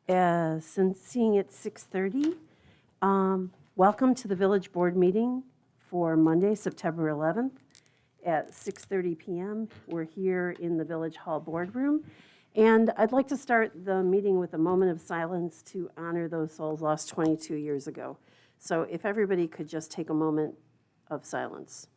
Since seeing it's 6:30, welcome to the Village Board meeting for Monday, September 11th at 6:30 PM. We're here in the Village Hall Boardroom, and I'd like to start the meeting with a moment of silence to honor those souls lost 22 years ago. So if everybody could just take a moment of silence.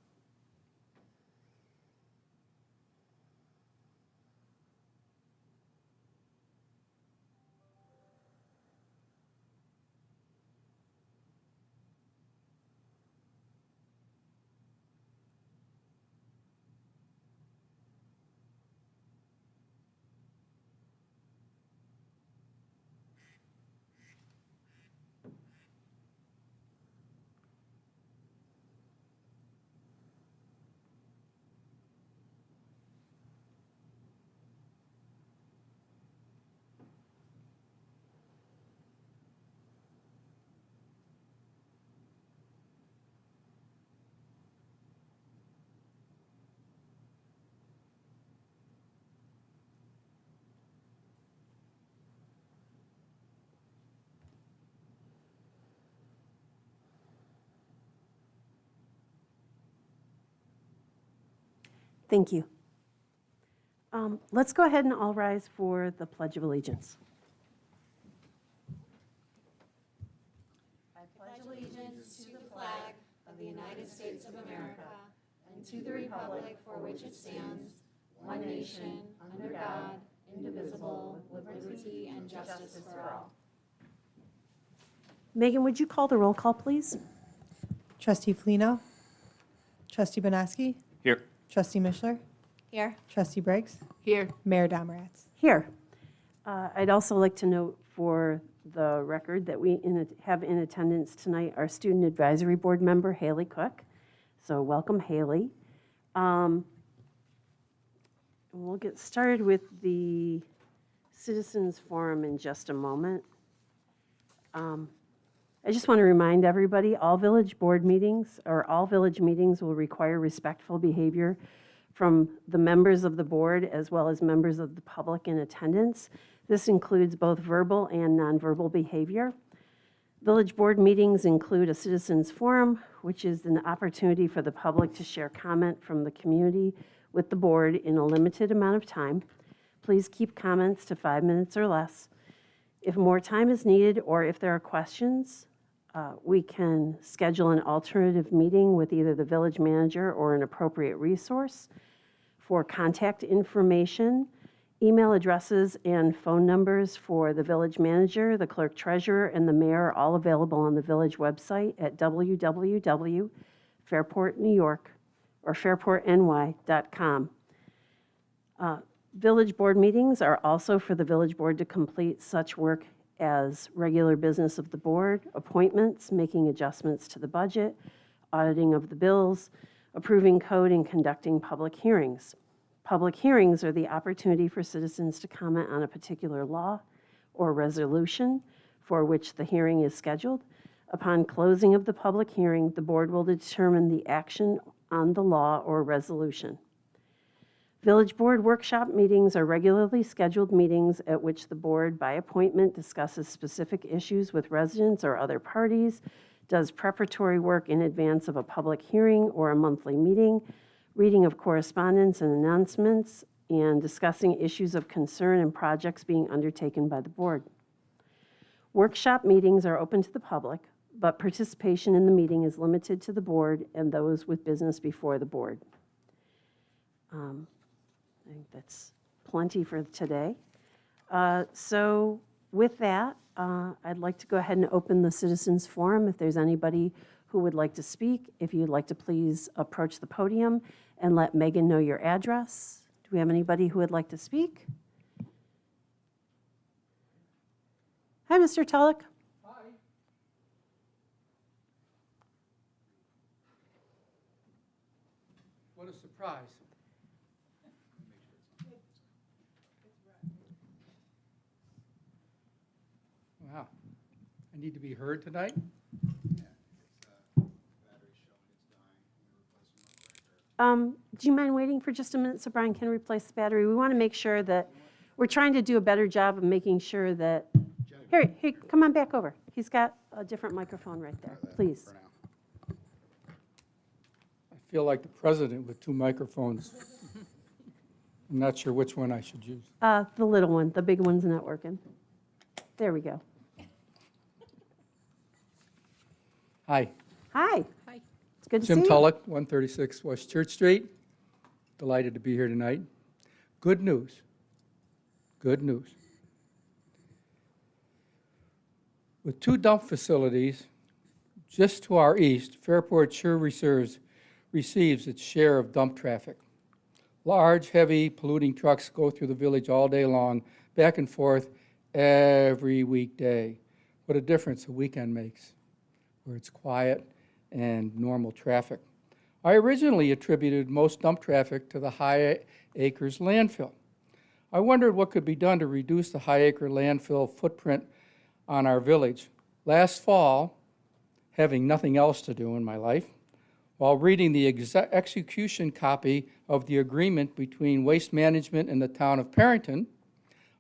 Thank you. Let's go ahead and all rise for the Pledge of Allegiance. I pledge allegiance to the flag of the United States of America and to the republic for which it stands, one nation, under God, indivisible, with liberty and justice for all. Megan, would you call the roll call, please? Trustee Flino. Trustee Bonaski. Here. Trustee Mishler. Here. Trustee Briggs. Here. Mayor Domeratz. Here. I'd also like to note for the record that we have in attendance tonight our Student Advisory Board member, Haley Cook. So welcome, Haley. We'll get started with the Citizens Forum in just a moment. I just want to remind everybody, all village board meetings or all village meetings will require respectful behavior from the members of the board as well as members of the public in attendance. This includes both verbal and nonverbal behavior. Village board meetings include a citizens forum, which is an opportunity for the public to share comment from the community with the board in a limited amount of time. Please keep comments to 5 minutes or less. If more time is needed or if there are questions, we can schedule an alternative meeting with either the village manager or an appropriate resource. For contact information, email addresses and phone numbers for the village manager, the clerk treasurer, and the mayor are all available on the village website at www.fairportnewyork or fairportny.com. Village board meetings are also for the village board to complete such work as regular business of the board, appointments, making adjustments to the budget, auditing of the bills, approving code, and conducting public hearings. Public hearings are the opportunity for citizens to comment on a particular law or resolution for which the hearing is scheduled. Upon closing of the public hearing, the board will determine the action on the law or resolution. Village board workshop meetings are regularly scheduled meetings at which the board, by appointment, discusses specific issues with residents or other parties, does preparatory work in advance of a public hearing or a monthly meeting, reading of correspondence and announcements, and discussing issues of concern and projects being undertaken by the board. Workshop meetings are open to the public, but participation in the meeting is limited to the board and those with business before the board. I think that's plenty for today. So with that, I'd like to go ahead and open the citizens forum. If there's anybody who would like to speak, if you'd like to please approach the podium and let Megan know your address. Do we have anybody who would like to speak? Hi, Mr. Tulloch. Hi. What a surprise. Wow. I need to be heard tonight? Do you mind waiting for just a minute so Brian can replace the battery? We want to make sure that we're trying to do a better job of making sure that Judge, Here, come on back over. He's got a different microphone right there, please. For now. I feel like the president with two microphones. I'm not sure which one I should use. The little one, the big one's not working. There we go. Hi, Hi. Hi. It's good to see Jim you. Tulloch, 136 West Church Street. Delighted to be here tonight. Good news. Good news. With two dump facilities just to our east, Fairport sure receives its share of dump traffic. Large, heavy, polluting trucks go through the village all day long, back and forth every weekday. What a difference a weekend makes, where it's quiet and normal traffic. I originally attributed most dump traffic to the High Acres landfill. I wondered what could be done to reduce the High Acre landfill footprint on our village. Last fall, having nothing else to do in my life, while reading the execution copy of the agreement between Waste Management and the town of Parrington,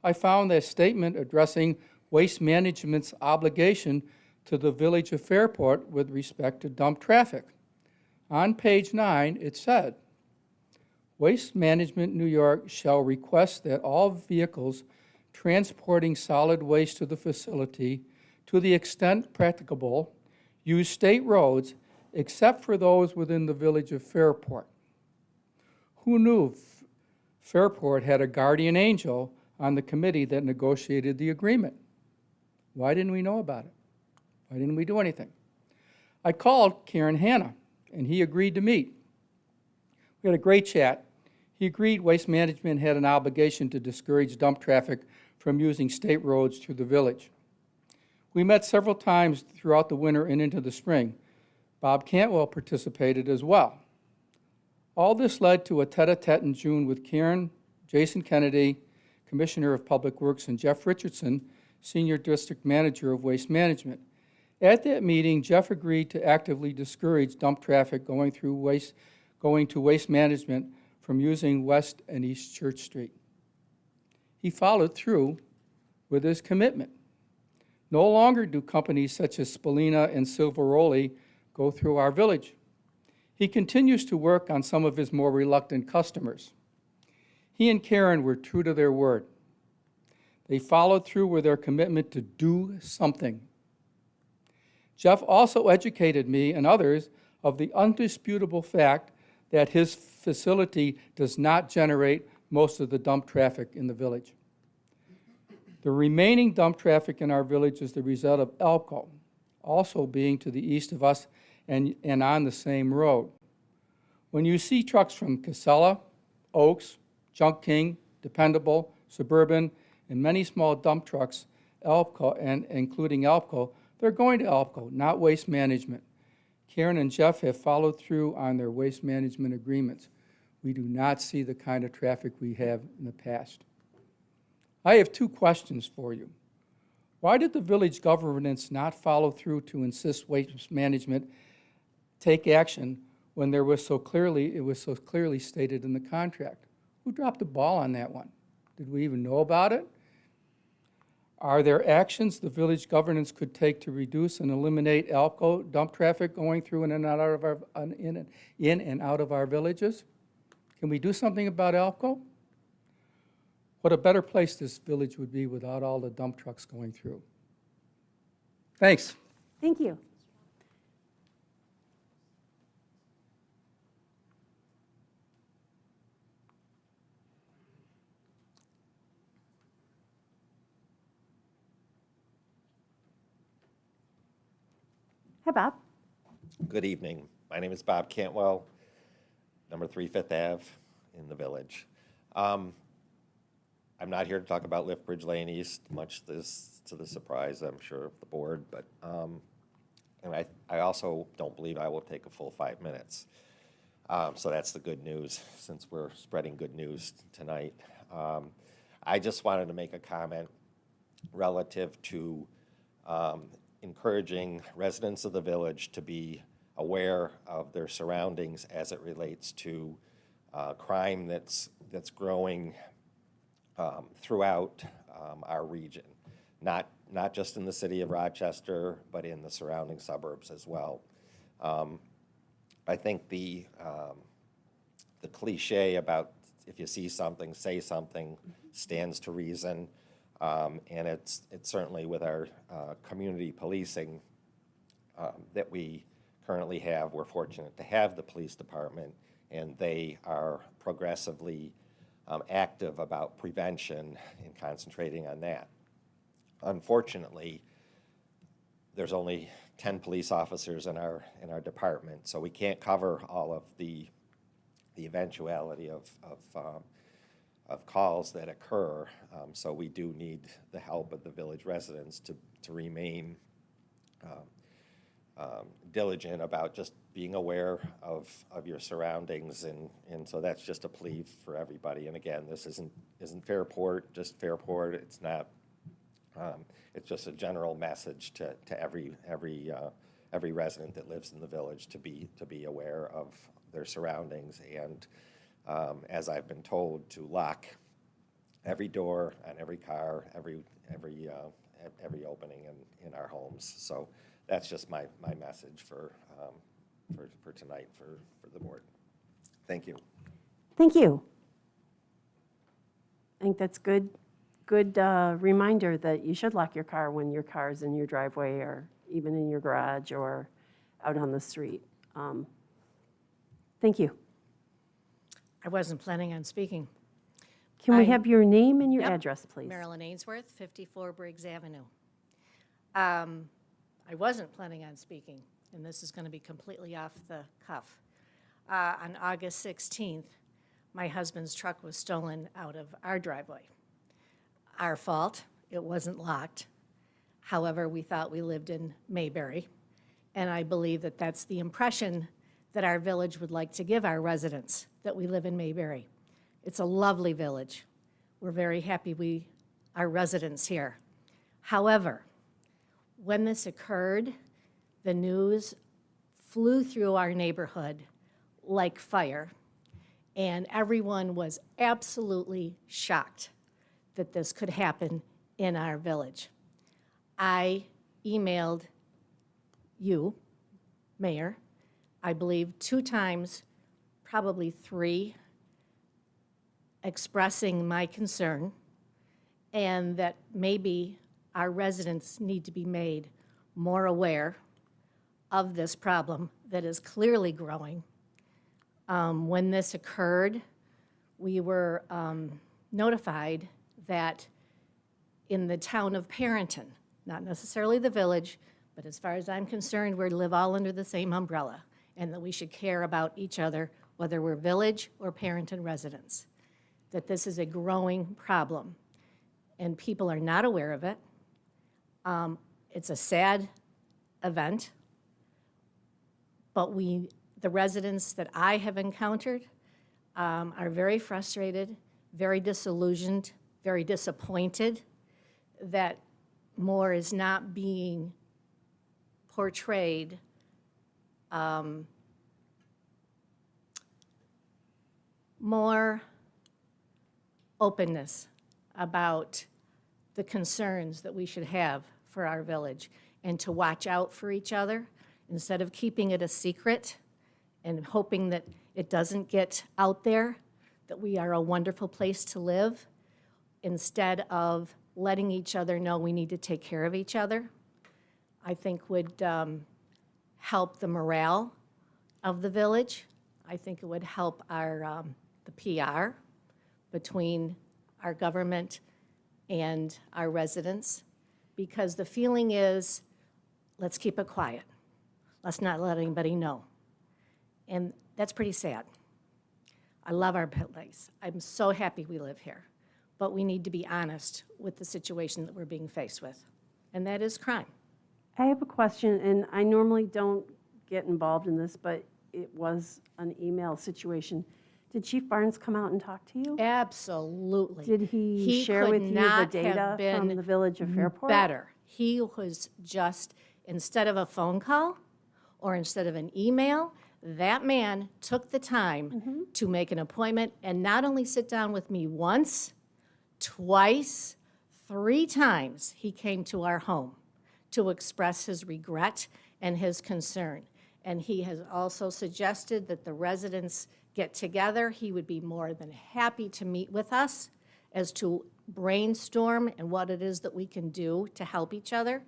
I found a statement addressing Waste Management's obligation to the village of Fairport with respect to dump traffic. On page 9, it said, Waste Management New York shall request that all vehicles transporting solid waste to the facility, to the extent practicable, use state roads except for those within the village of Fairport. Who knew Fairport had a guardian angel on the committee that negotiated the agreement? Why didn't we know about it? Why didn't we do anything? I called Karen Hanna, and he agreed to meet. We had a great chat. He agreed Waste Management had an obligation to discourage dump traffic from using state roads through the village. We met several times throughout the winter and into the spring. Bob Cantwell participated as well. All this led to a tete-a-tete in June with Karen, Jason Kennedy, Commissioner of Public Works, and Jeff Richardson, Senior District Manager of Waste Management. At that meeting, Jeff agreed to actively discourage dump traffic going to Waste Management from using West and East Church Street. He followed through with his commitment. No longer do companies such as Spalina and Silveroli go through our village. He continues to work on some of his more reluctant customers. He and Karen were true to their word. They followed through with their commitment to do something. Jeff also educated me and others of the undisputable fact that his facility does not generate most of the dump traffic in the village. The remaining dump traffic in our village is the result of Elko, also being to the east of us and on the same road. When you see trucks from Casella, Oaks, Junk King, Dependable, Suburban, and many small dump trucks, Elko, and including Elko, they're going to Elko, not Waste Management. Karen and Jeff have followed through on their waste management agreements. We do not see the kind of traffic we have in the past. I have two questions for you. Why did the village governance not follow through to insist Waste Management take action when it was so clearly stated in the contract? Who dropped the ball on that one? Did we even know about it? Are there actions the village governance could take to reduce and eliminate Elko dump traffic going through in and out of our villages? Can we do something about Elko? What a better place this village would be without all the dump trucks going through. Thanks. Thank you. Hi, Bob. Good evening. My name is Bob Cantwell, number 3 Fifth Ave in the village. I'm not here to talk about Lift Bridge Lane East, much to the surprise, I'm sure, of the board, but and I also don't believe I will take a full 5 minutes. So that's the good news, since we're spreading good news tonight. I just wanted to make a comment relative to encouraging residents of the village to be aware of their surroundings as it relates to crime that's growing throughout our region, not not just in the city of Rochester, but in the surrounding suburbs as well. I think the cliche about if you see something, say something, stands to reason. And it's certainly with our community policing that we currently have. We're fortunate to have the police department, and they are progressively active about prevention and concentrating on that. Unfortunately, there's only 10 police officers in our department, so we can't cover all of the eventuality of calls that occur. So we do need the help of the village residents to remain diligent about just being aware of your surroundings, and so that's just a plea for everybody. And again, this isn't Fairport, just Fairport. It's not. It's just a general message to every resident that lives in the village to be aware of their surroundings, and as I've been told, to lock every door on every car, every opening in our homes. So that's just my message for tonight for the board. Thank you. Thank you. I think that's good reminder that you should lock your car when your car's in your driveway or even in your garage or out on the street. Thank you. I wasn't planning on speaking. Can we I- have your name and your Yep. address, please? Marilyn Ainsworth, 54 Briggs Avenue. I wasn't planning on speaking, and this is going to be completely off the cuff. On August 16th, my husband's truck was stolen out of our driveway. Our fault, it wasn't locked. However, we thought we lived in Mayberry, and I believe that that's the impression that our village would like to give our residents, that we live in Mayberry. It's a lovely village. We're very happy we are residents here. However, when this occurred, the news flew through our neighborhood like fire, and everyone was absolutely shocked that this could happen in our village. I emailed you, Mayor, I believe 2 times, probably 3, expressing my concern and that maybe our residents need to be made more aware of this problem that is clearly growing. When this occurred, we were notified that in the town of Parenton, not necessarily the village, but as far as I'm concerned, we live all under the same umbrella, and that we should care about each other, whether we're village or Parenton residents, that this is a growing problem, and people are not aware of it. It's a sad event, but the residents that I have encountered are very frustrated, very disillusioned, very disappointed that more is not being portrayed more openness about the concerns that we should have for our village and to watch out for each other instead of keeping it a secret and hoping that it doesn't get out there, that we are a wonderful place to live, instead of letting each other know we need to take care of each other, I think would help the morale of the village. I think it would help our the PR between our government and our residents, because the feeling is, let's keep it quiet. Let's not let anybody know. And that's pretty sad. I love our place. I'm so happy we live here. But we need to be honest with the situation that we're being faced with, and that is crime. I have a question, and I normally don't get involved in this, but it was an email situation. Did Chief Barnes come out and talk to you? Absolutely. Did he share could with you the not have data from been the village of Fairport? Better. He was just, instead of a phone call or instead of an email, that man took the time to make an appointment and not only sit down with me once, twice, 3 times he came to our home to express his regret and his concern. And he has also suggested that the residents get together. He would be more than happy to meet with us as to brainstorm and what it is that we can do to help each other.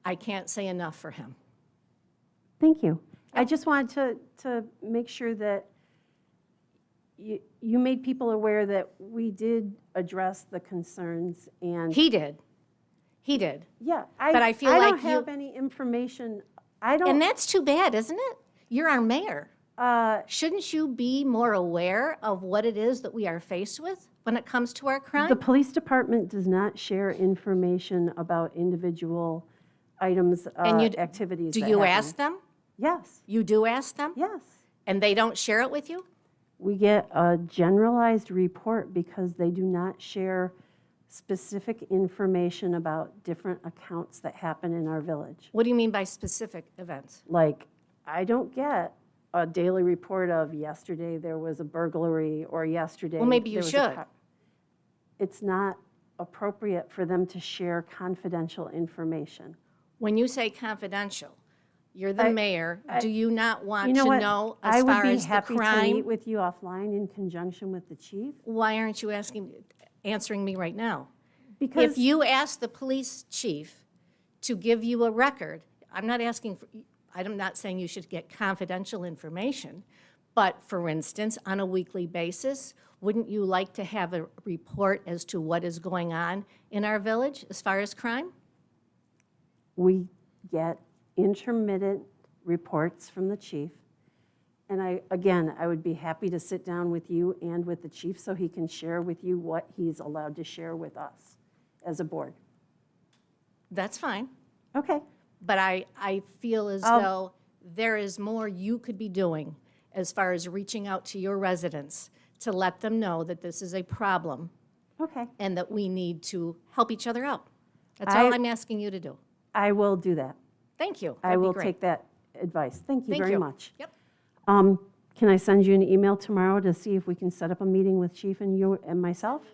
I can't say enough for him. Thank you. I just wanted to make sure that you made people aware that we did address the concerns and. He did. He did. Yeah, But I feel I like don't have any information. I don't. And that's too bad, isn't it? You're our mayor. Shouldn't you be more aware of what it is that we are faced with when it comes to our crime? The police department does not share information about individual items, And you- activities. Do that you happen. ask them? Yes, You do ask them? yes. And they don't share it with you? We get a generalized report because they do not share specific information about different accounts that happen in our village. What do you mean by specific events? Like, I don't get a daily report of yesterday there was a burglary or yesterday. Well, maybe you there was a should. It's not appropriate for them to share confidential information. When you say confidential, you're the mayor. Do you not want You to know what? know I as would far be as the happy to meet crime? with you offline in conjunction with the chief. Why aren't you answering me right now? Because If you ask the police chief to give you a record, I'm not saying you should get confidential information, but for instance, on a weekly basis, wouldn't you like to have a report as to what is going on in our village as far as crime? we get intermittent reports from the chief. And I would be happy to sit down with you and with the chief so he can share with you what he's allowed to share with us as a board. That's fine. Okay, But I feel as I'll- though there is more you could be doing as far as reaching out to your residents to let them know that this is a problem okay. and that we need to help each other out. That's all I- I'm asking you to do. I will do that. Thank you. I That'd be will great. take that advice. Thank you Thank very you. much. Yep. Can I send you an email tomorrow to see if we can set up a meeting with chief and you and myself?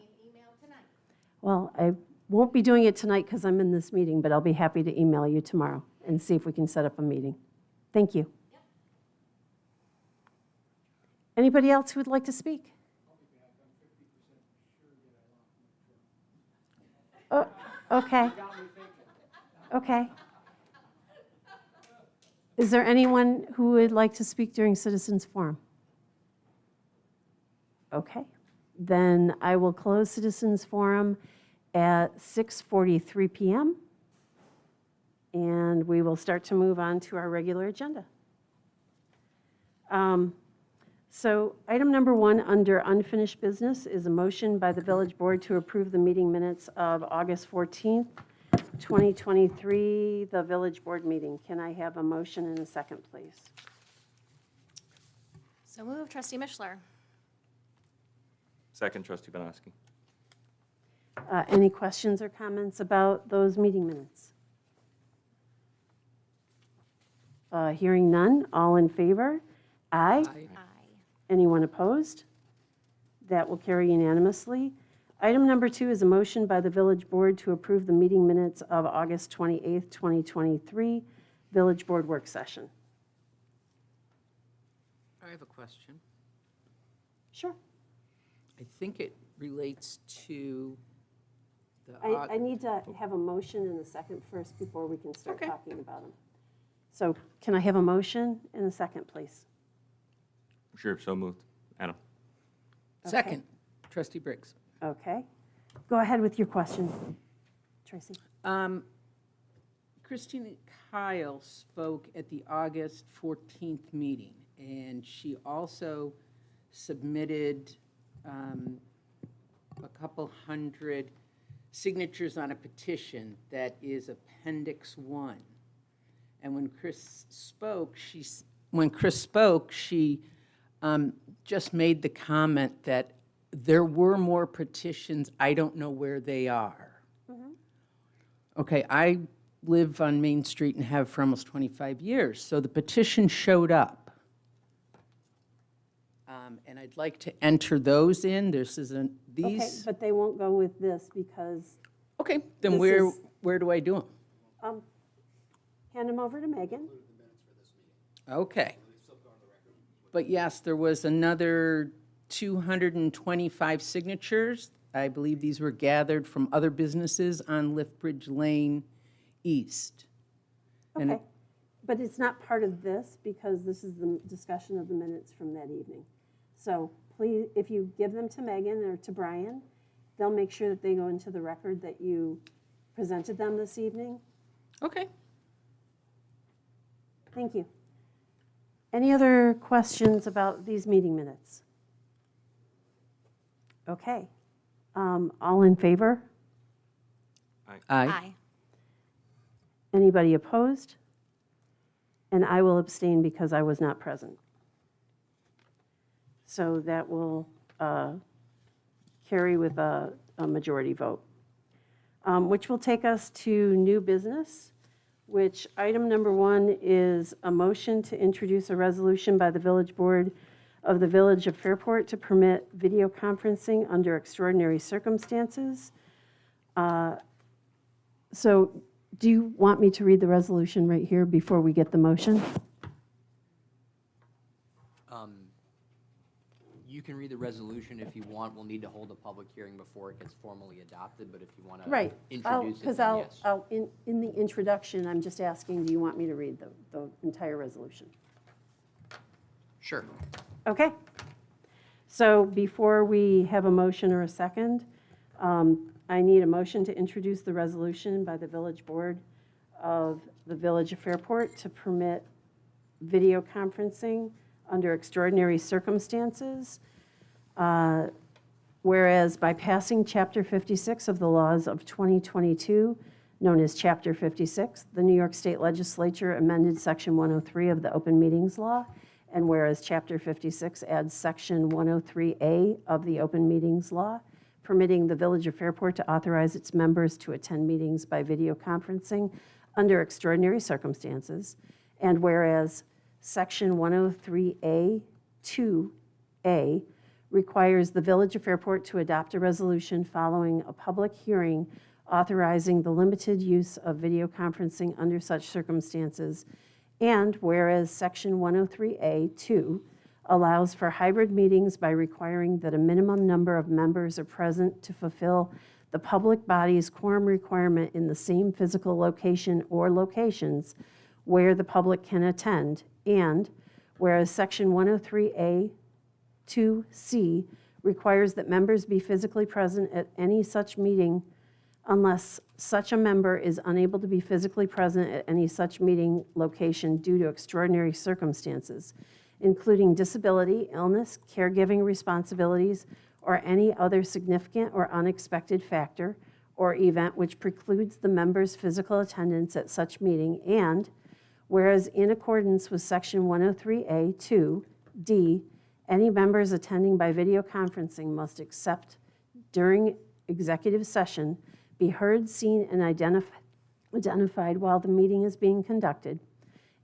Well, I won't be doing it tonight because I'm in this meeting, but I'll be happy to email you tomorrow and see if we can set up a meeting. Thank you. Anybody else who would like to speak? Oh, okay. Okay. Is there anyone who would like to speak during citizens forum? Okay, then I will close citizens forum at 6:43 PM. And we will start to move on to our regular agenda. So item number 1 under unfinished business is a motion by the village board to approve the meeting minutes of August 14th, 2023, the village board meeting. Can I have a motion and a second, please? So move, trustee Mishler. Second, trustee Banowski. Any questions or comments about those meeting minutes? Hearing none, all in favor? Aye. Aye. Anyone opposed? That will carry unanimously. Item number 2 is a motion by the village board to approve the meeting minutes of August 28th, 2023, village board work session. I have a question. Sure. I think it relates to the, I need to have a motion and a second first before we can start Okay. talking about them. So can I have a motion and a second, please? Sure, so moved. Adam. second, trustee Briggs. Okay. Go ahead with your question, Tracy. Christina Kyle spoke at the August 14th meeting, and she also submitted a couple hundred signatures on a petition that is Appendix 1. And when Chris spoke, she just made the comment that there were more petitions, I don't know where they are. Okay, I live on Main Street and have for almost 25 years, so the petition showed up. And I'd like to enter those in, this isn't, Okay, these, but they won't go with this because Okay, then This where, is- where do I do them? Hand them over to Megan. Okay. But yes, there was another 225 signatures. I believe these were gathered from other businesses on Liftbridge Lane East. And Okay, but it's not part of this because this is the discussion of the minutes from that evening. So please, if you give them to Megan or to Brian, they'll make sure that they go into the record that you presented them this evening. Okay. Thank you. Any other questions about these meeting minutes? Okay. All in favor? Aye. Anybody opposed? And I will abstain because I was not present. So that will carry with a majority vote, which will take us to new business, which item number 1 is a motion to introduce a resolution by the Village Board of the Village of Fairport to permit video conferencing under extraordinary circumstances. So do you want me to read the resolution right here before we get the motion? You can read the resolution if you want. We'll need to hold a public hearing before it gets formally adopted, but if you want to Right. introduce it, Because then yes. in the introduction, I'm just asking, do you want me to read the entire resolution? Sure. Okay. So before we have a motion or a second, I need a motion to introduce the resolution by the Village Board of the Village of Fairport to permit video conferencing under extraordinary circumstances. Whereas by passing Chapter 56 of the laws of 2022, known as Chapter 56, the New York State Legislature amended Section 103 of the Open Meetings Law. And whereas Chapter 56 adds Section 103A of the Open Meetings Law, permitting the Village of Fairport to authorize its members to attend meetings by video conferencing under extraordinary circumstances. And whereas Section 103A 2A requires the Village of Fairport to adopt a resolution following a public hearing authorizing the limited use of video conferencing under such circumstances. And whereas Section 103A 2 allows for hybrid meetings by requiring that a minimum number of members are present to fulfill the public body's quorum requirement in the same physical location or locations where the public can attend. And whereas Section 103A 2C requires that members be physically present at any such meeting unless such a member is unable to be physically present at any such meeting location due to extraordinary circumstances, including disability, illness, caregiving responsibilities, or any other significant or unexpected factor or event which precludes the member's physical attendance at such meeting. And whereas in accordance with Section 103A 2D, any members attending by video conferencing must, except during executive session, be heard, seen, and identified while the meeting is being conducted,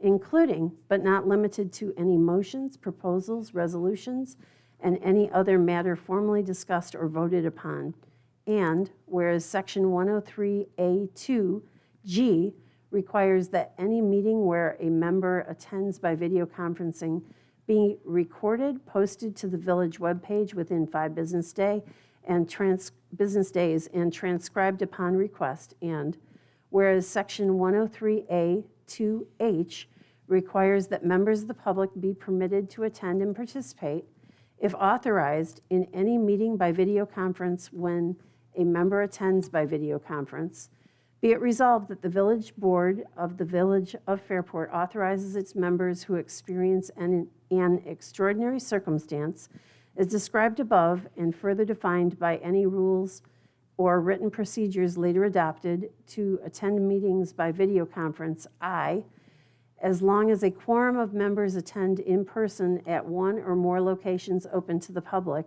including but not limited to any motions, proposals, resolutions, and any other matter formally discussed or voted upon. And whereas Section 103A2G requires that any meeting where a member attends by video conferencing be recorded, posted to the village webpage within 5 business days, and transcribed upon request. And whereas Section 103A2H requires that members of the public be permitted to attend and participate, if authorized, in any meeting by video conference when a member attends by video conference, be it resolved that the Village Board of the Village of Fairport authorizes its members who experience an extraordinary circumstance as described above and further defined by any rules or written procedures later adopted to attend meetings by video conference, as long as a quorum of members attend in person at one or more locations open to the public,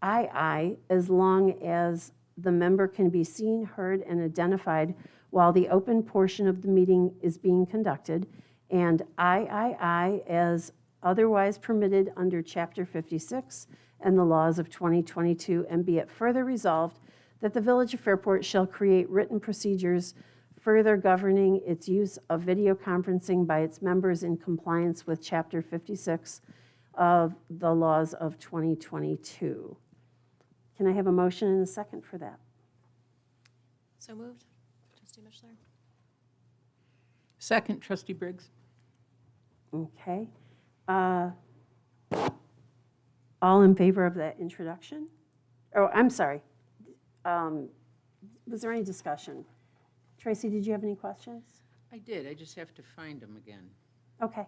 as long as the member can be seen, heard, and identified while the open portion of the meeting is being conducted, and as otherwise permitted under Chapter 56 and the laws of 2022, and be it further resolved that the Village of Fairport shall create written procedures further governing its use of video conferencing by its members in compliance with Chapter 56 of the laws of 2022. Can I have a motion and a second for that? So moved. Trustee Mishler? Second, trustee Briggs. Okay. All in favor of that introduction? Oh, I'm sorry. Was there any discussion? Tracy, did you have any questions? I did, I just have to find them again. Okay.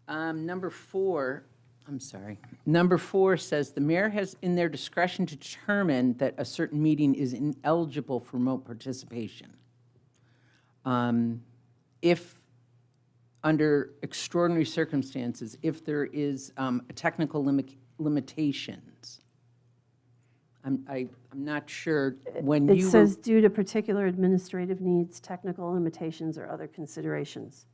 Number 4, I'm sorry. Number 4 says, "The mayor has in their discretion to determine that a certain meeting is ineligible for remote participation. If, under extraordinary circumstances, if there is technical limitations." I'm not sure when you It were. says due to particular administrative needs, technical limitations, or other considerations.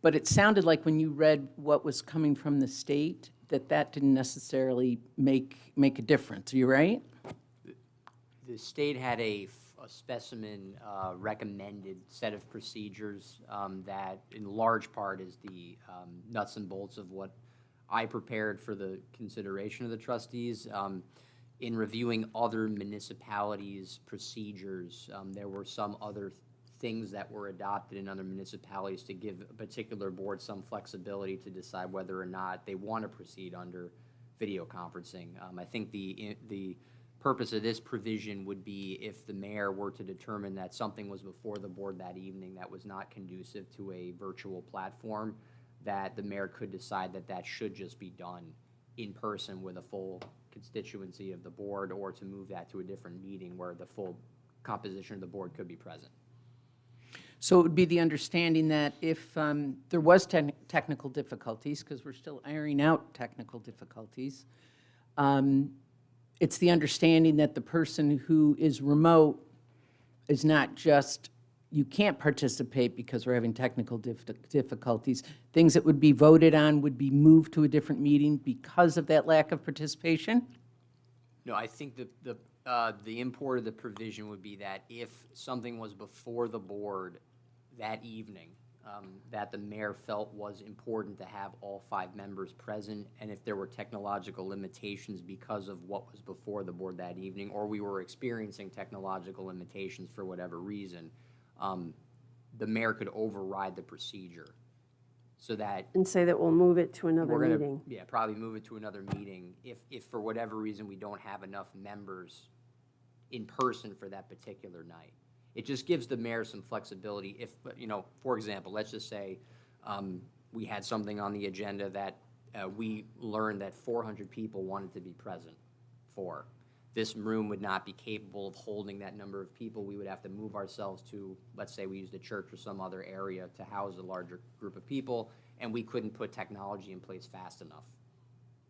But it sounded like when you read what was coming from the state, that didn't necessarily make a difference. Are you right? The state had a specimen recommended set of procedures that in large part is the nuts and bolts of what I prepared for the consideration of the trustees. In reviewing other municipalities' procedures, there were some other things that were adopted in other municipalities to give a particular board some flexibility to decide whether or not they want to proceed under video conferencing. I think the purpose of this provision would be if the mayor were to determine that something was before the board that evening that was not conducive to a virtual platform, that the mayor could decide that that should just be done in person with a full constituency of the board, or to move that to a different meeting where the full composition of the board could be present. So it would be the understanding that if there was technical difficulties, because we're still ironing out technical difficulties, it's the understanding that the person who is remote is not just, you can't participate because we're having technical difficulties. Things that would be voted on would be moved to a different meeting because of that lack of participation? No, I think the import of the provision would be that if something was before the board that evening, that the mayor felt was important to have all 5 members present, and if there were technological limitations because of what was before the board that evening, or we were experiencing technological limitations for whatever reason, the mayor could override the procedure so that And say that we'll move it to another we're gonna, meeting. yeah, probably move it to another meeting if for whatever reason we don't have enough members in person for that particular night. It just gives the mayor some flexibility. If, for example, let's just say we had something on the agenda that we learned that 400 people wanted to be present for. This room would not be capable of holding that number of people. We would have to move ourselves to, let's say we used a church or some other area to house a larger group of people, and we couldn't put technology in place fast enough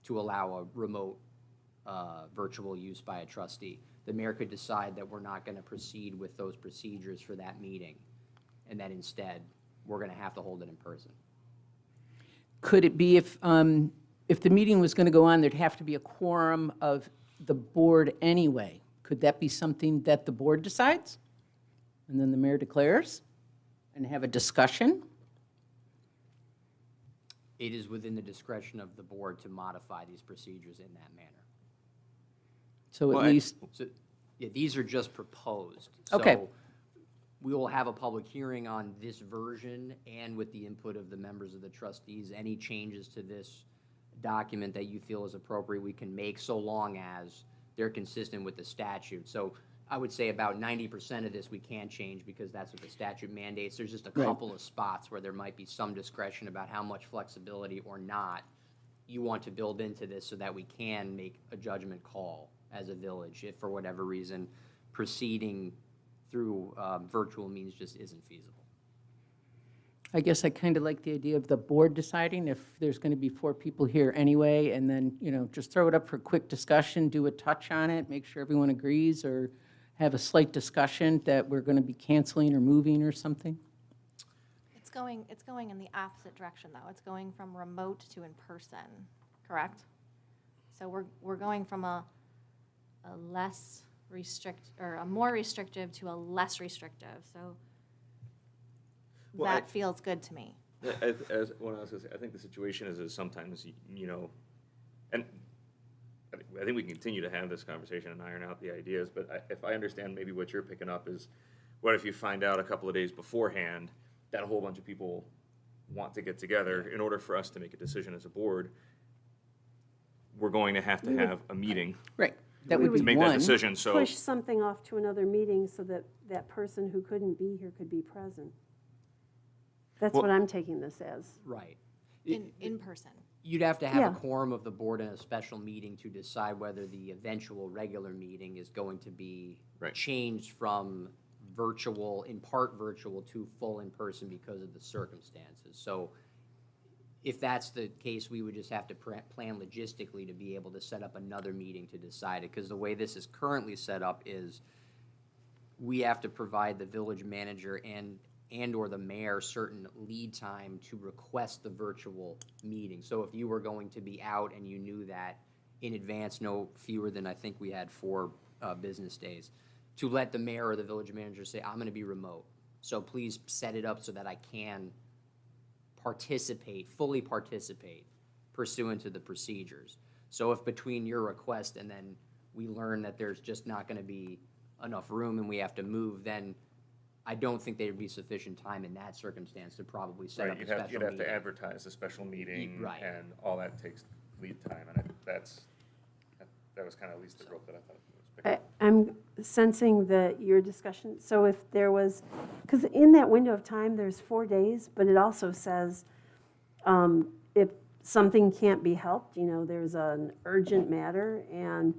to allow a remote virtual use by a trustee. The mayor could decide that we're not going to proceed with those procedures for that meeting, and that instead, we're going to have to hold it in person. Could it be if the meeting was going to go on, there'd have to be a quorum of the board anyway? Could that be something that the board decides? And then the mayor declares and have a discussion? It is within the discretion of the board to modify these procedures in that manner. So Well, at least, So, yeah, these are just proposed. Okay. So we will have a public hearing on this version, and with the input of the members of the trustees, any changes to this document that you feel is appropriate, we can make, so long as they're consistent with the statute. So I would say about 90% of this we can change because that's what the statute mandates. There's just a Right. couple of spots where there might be some discretion about how much flexibility or not you want to build into this so that we can make a judgment call as a village if, for whatever reason, proceeding through virtual means just isn't feasible. I guess I kind of like the idea of the board deciding if there's going to be 4 people here anyway, and then, just throw it up for a quick discussion, do a touch on it, make sure everyone agrees, or have a slight discussion that we're going to be canceling or moving or something. It's going in the opposite direction, though. It's going from remote to in person, correct? So we're going from a less or a more restrictive to a less restrictive, so Well, that feels good to me. As what I was gonna say, I think the situation is sometimes, you know, and I think we can continue to have this conversation and iron out the ideas, but if I understand maybe what you're picking up is, what if you find out a couple of days beforehand that a whole bunch of people want to get together? In order for us to make a decision as a board, we're going to have a meeting Right, that would to be make that one. decision, so. Push something off to another meeting so that that person who couldn't be here could be present. That's Well- what I'm taking this as. Right. In person. You'd have to have Yeah. a quorum of the board in a special meeting to decide whether the eventual regular meeting is going to be Right. changed from virtual, in part virtual, to full in person because of the circumstances. So if that's the case, we would just have to plan logistically to be able to set up another meeting to decide it. Because the way this is currently set up is we have to provide the village manager and/or the mayor certain lead time to request the virtual meeting. So if you were going to be out and you knew that in advance, no fewer than, I think we had 4 business days, to let the mayor or the village manager say, I'm gonna be remote. So please set it up so that I can fully participate pursuant to the procedures. So if between your request and then we learn that there's just not gonna be enough room and we have to move, then I don't think there'd be sufficient time in that circumstance to probably set Right, up a you'd special have meeting. to advertise a special meeting, Right. and all that takes lead time, and that was kind of at least the growth that I thought it was picking. I'm sensing that your discussion, so if there was, because in that window of time, there's 4 days, but it also says if something can't be helped, there's an urgent matter and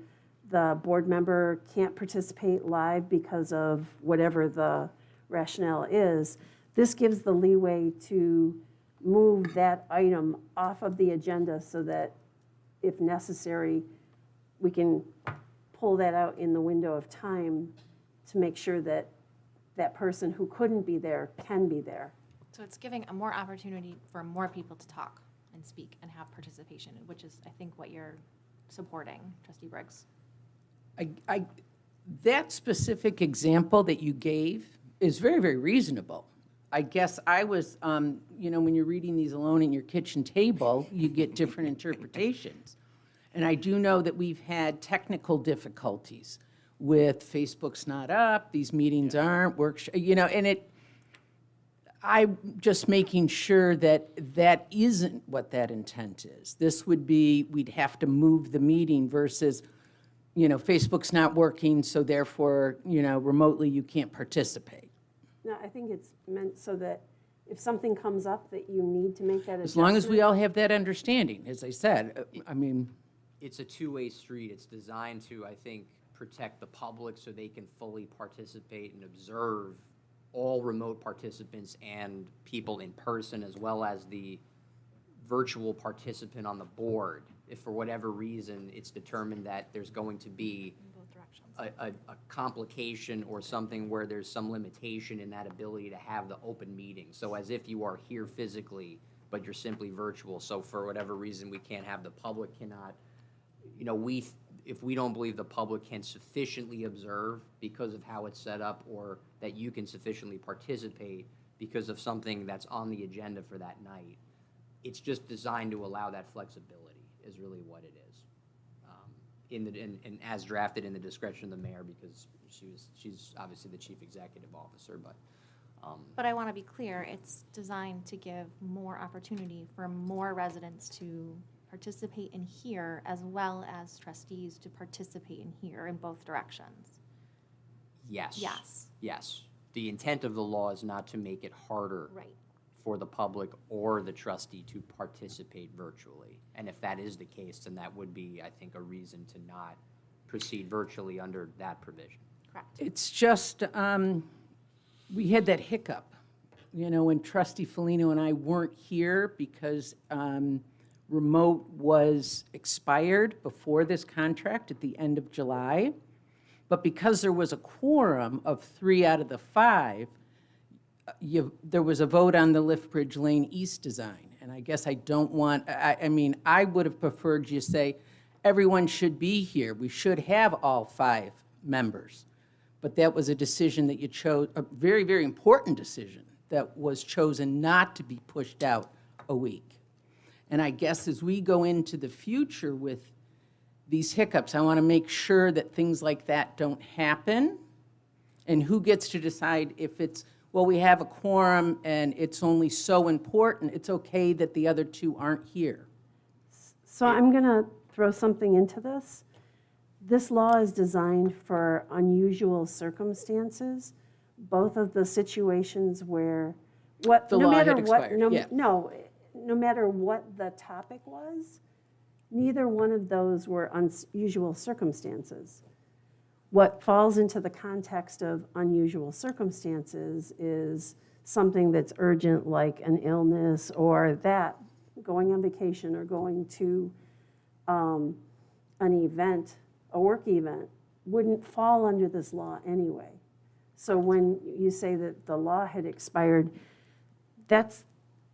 the board member can't participate live because of whatever the rationale is, this gives the leeway to move that item off of the agenda so that if necessary, we can pull that out in the window of time to make sure that that person who couldn't be there can be there. So it's giving a more opportunity for more people to talk and speak and have participation, which is, I think, what you're supporting, Trustee Briggs. That specific example that you gave is very, very reasonable. I guess I was, when you're reading these alone in your kitchen table, you get different interpretations. And I do know that we've had technical difficulties with Facebook's not up, these meetings aren't, I'm just making sure that that isn't what that intent is. This would be, we'd have to move the meeting versus, Facebook's not working, so therefore, remotely you can't participate. No, I think it's meant so that if something comes up that you need to make that adjustment. As long as we all have that understanding, as I said, It's a two-way street. It's designed to, I think, protect the public so they can fully participate and observe all remote participants and people in person, as well as the virtual participant on the board. If for whatever reason it's determined that there's going to be In both directions. a complication or something where there's some limitation in that ability to have the open meeting. So as if you are here physically, but you're simply virtual. So for whatever reason, we can't have the public cannot, if we don't believe the public can sufficiently observe because of how it's set up, or that you can sufficiently participate because of something that's on the agenda for that night, it's just designed to allow that flexibility, is really what it is. And as drafted in the discretion of the mayor, because she's obviously the chief executive officer, but. But I want to be clear, it's designed to give more opportunity for more residents to participate in here, as well as trustees to participate in here in both directions. Yes. Yes. Yes. The intent of the law is not to make it harder Right. for the public or the trustee to participate virtually. And if that is the case, then that would be, I think, a reason to not proceed virtually under that provision. Correct. it's just, we had that hiccup, when Trustee Felino and I weren't here because remote was expired before this contract at the end of July. But because there was a quorum of 3 out of the 5, there was a vote on the Lift Bridge Lane East design. And I guess I don't want, I mean, I would have preferred you say, everyone should be here. We should have all 5 members. But that was a decision that you chose, a very, very important decision that was chosen not to be pushed out a week. And I guess as we go into the future with these hiccups, I want to make sure that things like that don't happen. And who gets to decide if it's, well, we have a quorum and it's only so important, it's okay that the other 2 aren't here. So I'm going to throw something into this. This law is designed for unusual circumstances, both of the situations where, The no law matter had what, expired, yeah. no matter what the topic was, neither one of those were unusual circumstances. What falls into the context of unusual circumstances is something that's urgent, like an illness or that, going on vacation or going to an event, a work event, wouldn't fall under this law anyway. So when you say that the law had expired, that's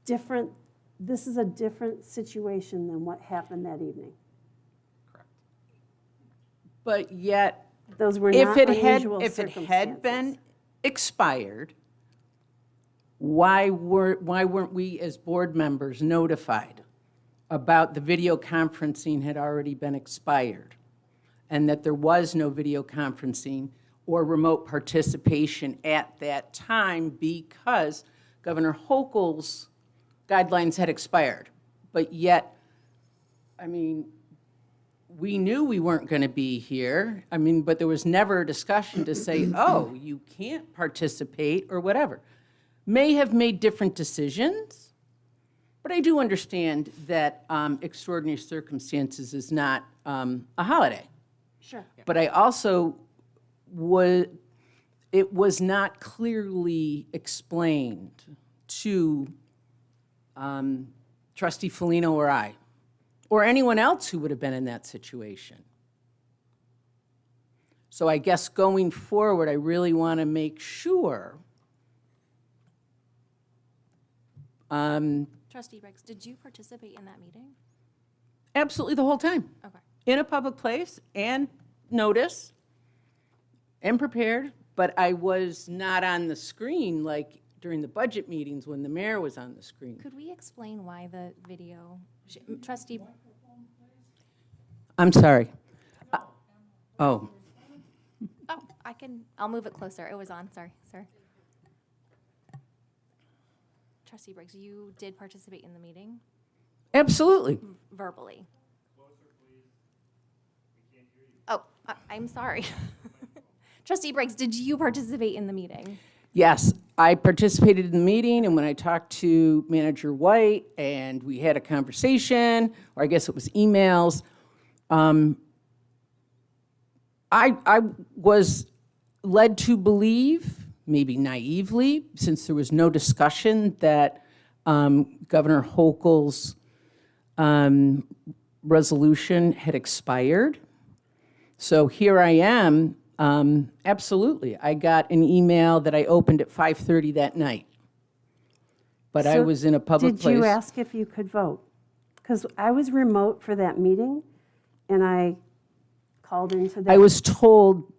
different. This is a different situation than what happened that evening. But yet, Those were if not it unusual had circumstances. been expired, why weren't we as board members notified about the video conferencing had already been expired and that there was no video conferencing or remote participation at that time because Governor Hochul's guidelines had expired? But yet, I mean, we knew we weren't going to be here. I mean, but there was never a discussion to say, oh, you can't participate or whatever. May have made different decisions, but I do understand that extraordinary circumstances is not a holiday. Sure. But I also it was not clearly explained to Trustee Felino or I, or anyone else who would have been in that situation. So I guess going forward, I really want to make sure. Trustee Briggs, did you participate in that meeting? Absolutely the whole time. Okay. In a public place and notice and prepared, but I was not on the screen like during the budget meetings when the mayor was on the screen. Could we explain why the video, Trustee, I'm sorry. Oh, oh, I'll move it closer. It was on, sorry, sir. Trustee Briggs, you did participate in the meeting absolutely. verbally. Oh, I'm sorry. Trustee Briggs, did you participate in the meeting? Yes, I participated in the meeting, and when I talked to Manager White, and we had a conversation, or I guess it was emails, I was led to believe, maybe naively, since there was no discussion, that Governor Hochul's resolution had expired. So here I am. Absolutely. I got an email that I opened at 5:30 that night. But I So was in a public place. Did you ask if you could vote? Because I was remote for that meeting, and I called into that. I was told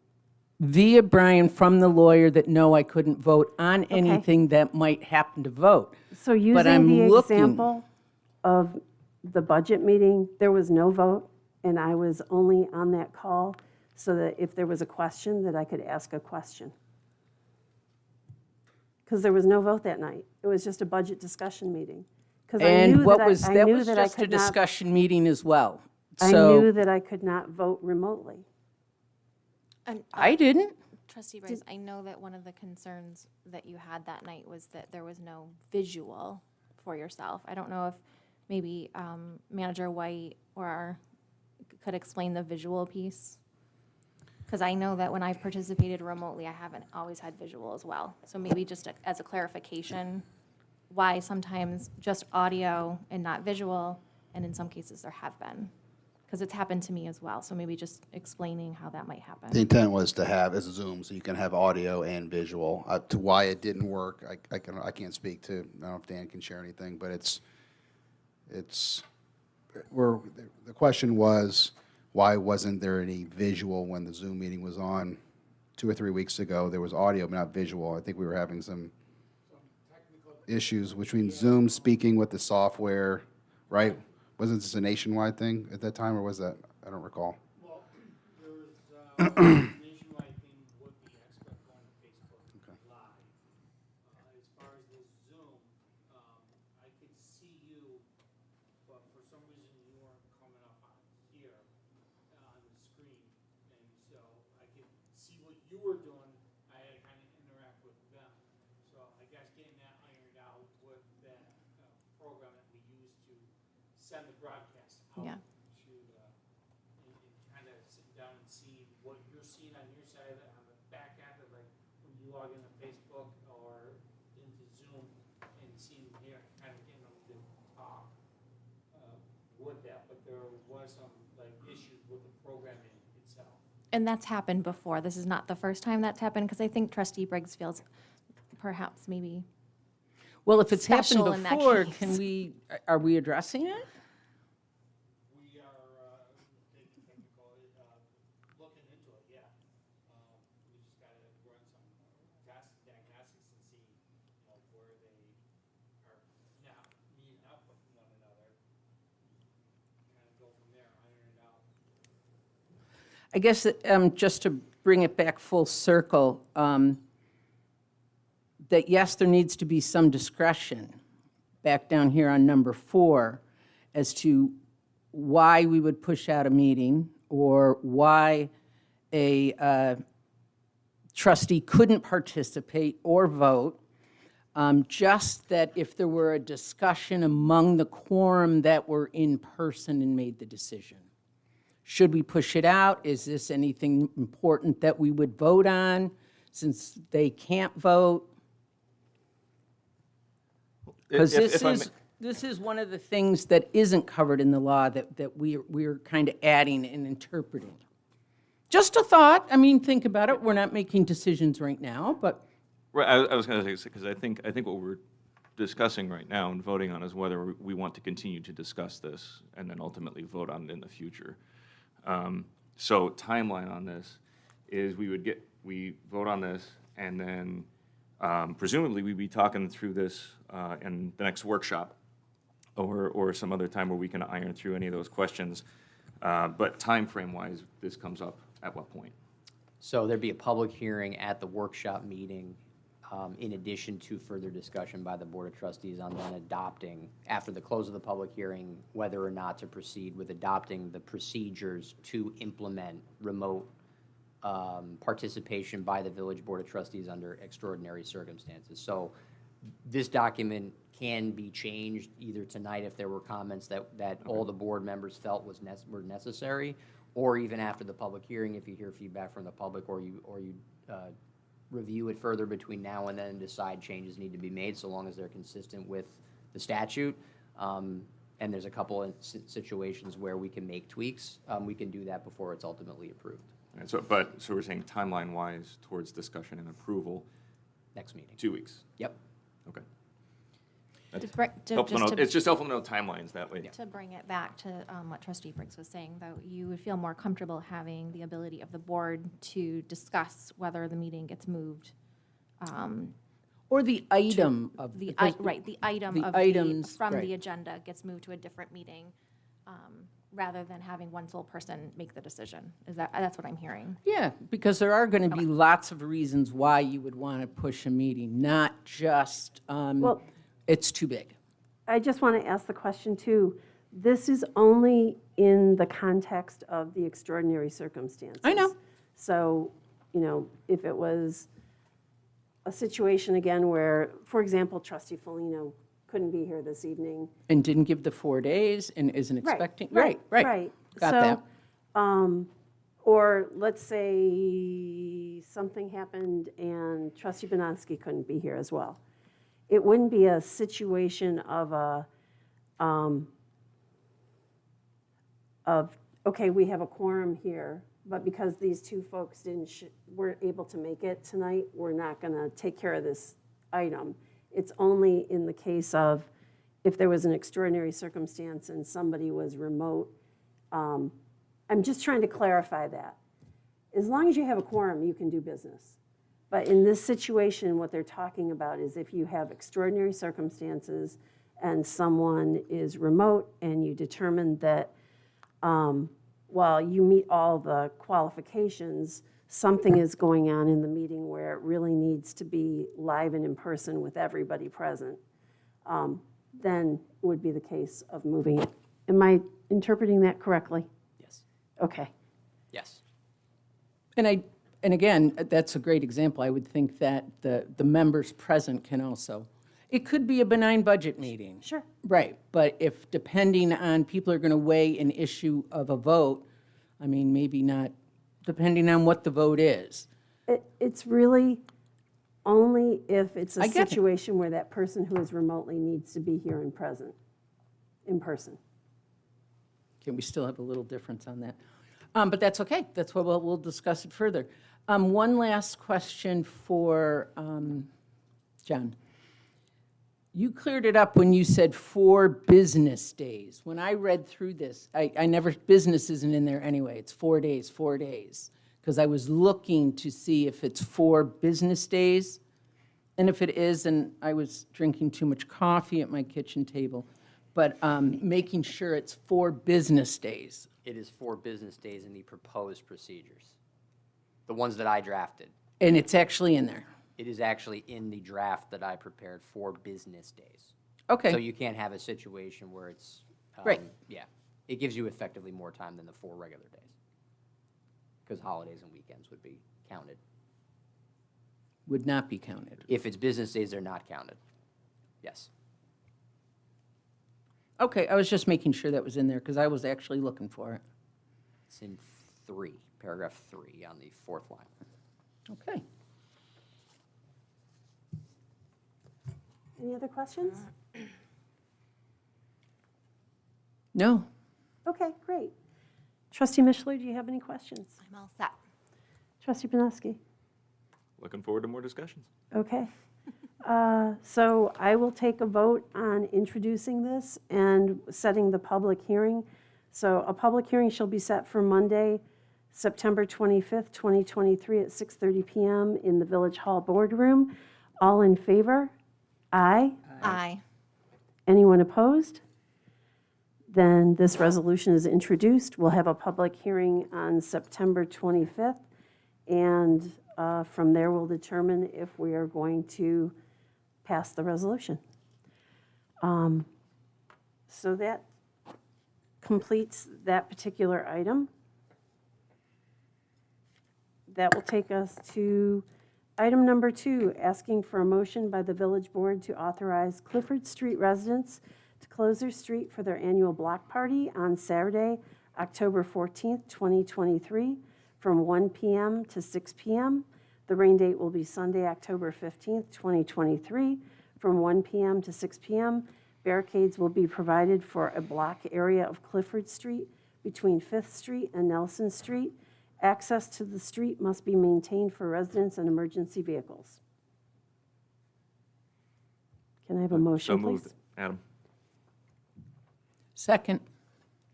via Brian from the lawyer that no, I couldn't vote on anything that might happen to vote. So I'm using the looking- example of the budget meeting, there was no vote, and I was only on that call so that if there was a question, that I could ask a question. Because there was no vote that night. It was just a budget discussion meeting. 'Cause I knew And what that was, I that knew was that I just a could not- discussion meeting as well. I So knew that I could not vote remotely. And I didn't. Trustee Briggs, I know that one of the concerns that you had that night was that there was no visual for yourself. I don't know if maybe Manager White could explain the visual piece. Because I know that when I've participated remotely, I haven't always had visual as well. So maybe just as a clarification, why sometimes just audio and not visual, and in some cases there have been. Because it's happened to me as well, so maybe just explaining how that might happen. The intent was to have as a Zoom, so you can have audio and visual. To why it didn't work, I can't speak to, I don't know if Dan can share anything, but it's, the question was, why wasn't there any visual when the Zoom meeting was on 2 or 3 weeks ago? There was audio, but not visual. I think we were having some issues between Zoom speaking with the software, right? Wasn't this a nationwide thing at that time, or was that, I don't recall. Well, there was nationwide thing with the expert on Facebook Live. As far as the Zoom, I could see you, but for some reason you weren't coming up on here on the screen. And so I could see what you were doing. I had to kind of interact with them. So I guess getting that ironed out with that program that we use to send the broadcast out. Yeah. To, and kind of sitting down and seeing what you're seeing on your side of it, on the back end of, like, when you log into Facebook or into Zoom and seeing here, kind of getting them to talk with that, but there was some, like, issues with the programming itself. And that's happened before. This is not the first time that's happened, because I think Trustee Briggs feels perhaps maybe. Well, if it's happened Special in that before, case. can we, are we addressing it? We are taking technical, looking into it, yeah. We just gotta run some tests, diagnostics, and see, where they are not meeting up with one another. Kind of go from there, iron it out. I guess just to bring it back full circle, that yes, there needs to be some discretion back down here on number 4 as to why we would push out a meeting or why a trustee couldn't participate or vote. Just that if there were a discussion among the quorum that were in person and made the decision. Should we push it out? Is this anything important that we would vote on since they can't vote? Because this is one of the things that isn't covered in the law that we're kind of adding and interpreting. Just a thought. I mean, think about it. We're not making decisions right now, but Right, I was going to say, because I think what we're discussing right now and voting on is whether we want to continue to discuss this and then ultimately vote on it in the future. So timeline on this is we vote on this, and then presumably we'd be talking through this in the next workshop or some other time where we can iron through any of those questions. But timeframe-wise, this comes up at what point? So there'd be a public hearing at the workshop meeting, in addition to further discussion by the Board of Trustees on then adopting, after the close of the public hearing, whether or not to proceed with adopting the procedures to implement remote participation by the Village Board of Trustees under extraordinary circumstances. So this document can be changed either tonight if there were comments that all the board members felt were necessary, or even after the public hearing, if you hear feedback from the public or you review it further between now and then and decide changes need to be made, so long as they're consistent with the statute. And there's a couple of situations where we can make tweaks. We can do that before it's ultimately approved. And so we're saying timeline-wise towards discussion and approval, Next meeting. 2 weeks. Yep. Okay. It's just helpful to know timelines that way. To bring it back to what Trustee Briggs was saying, though, you would feel more comfortable having the ability of the board to discuss whether the meeting gets moved. or the item of. The, because right, the item the of items, from right. the agenda gets moved to a different meeting, rather than having one sole person make the decision. That's what I'm hearing? Yeah, because there are going to be lots of reasons why you would want to push a meeting, not just, Well- it's too big. I just want to ask the question too. This is only in the context of the extraordinary circumstances. I know. So, if it was a situation again where, for example, Trustee Foligno couldn't be here this evening. And didn't give the 4 days and isn't expecting, right. Got So, that. Or let's say something happened and Trustee Banansky couldn't be here as well. It wouldn't be a situation of okay, we have a quorum here, but because these two folks weren't able to make it tonight, we're not going to take care of this item. It's only in the case of if there was an extraordinary circumstance and somebody was remote. I'm just trying to clarify that. As long as you have a quorum, you can do business. But in this situation, what they're talking about is if you have extraordinary circumstances and someone is remote and you determine that while you meet all the qualifications, something is going on in the meeting where it really needs to be live and in person with everybody present, then it would be the case of moving it. Am I interpreting that correctly? Yes. Okay. Yes. And again, that's a great example. I would think that the members present can also, it could be a benign budget meeting. Sure. Right, but if depending on, people are going to weigh an issue of a vote, I mean, maybe not, depending on what the vote is. It's really only if it's a I get it. situation where that person who is remotely needs to be here and present, in person. Okay, we still have a little difference on that. But that's okay. That's what we'll discuss it further. One last question for John. You cleared it up when you said 4 business days. When I read through this, I never, business isn't in there anyway. It's 4 days, 4 days. Because I was looking to see if it's 4 business days. And if it is, and I was drinking too much coffee at my kitchen table, but making sure it's 4 business days. It is 4 business days in the proposed procedures, the ones that I drafted. And it's actually in there. It is actually in the draft that I prepared, 4 business days. Okay. So you can't have a situation where it's, Right. Yeah, it gives you effectively more time than the 4 regular days, because holidays and weekends would be counted. Would not be counted. If it's business days, they're not counted. Yes. Okay, I was just making sure that was in there, because I was actually looking for it. It's in 3, paragraph 3 on the 4th line. Okay. Any other questions? No. Okay, great. Trustee Mishler, do you have any questions? I'm all set. Trustee Benesky? Looking forward to more discussions. Okay. So I will take a vote on introducing this and setting the public hearing. So a public hearing shall be set for Monday, September 25th, 2023 at 6:30 PM in the Village Hall Boardroom. All in favor? Aye. Aye. Anyone opposed? Then this resolution is introduced. We'll have a public hearing on September 25th, and from there, we'll determine if we are going to pass the resolution. So that completes that particular item. That will take us to item number 2, asking for a motion by the village board to authorize Clifford Street residents to close their street for their annual block party on Saturday, October 14th, 2023, from 1 p.m. to 6 p.m. The rain date will be Sunday, October 15th, 2023, from 1 p.m. to 6 p.m. Barricades will be provided for a block area of Clifford Street between 5th Street and Nelson Street. Access to the street must be maintained for residents and emergency vehicles. Can I have a motion, So please? moved. Adam? Second.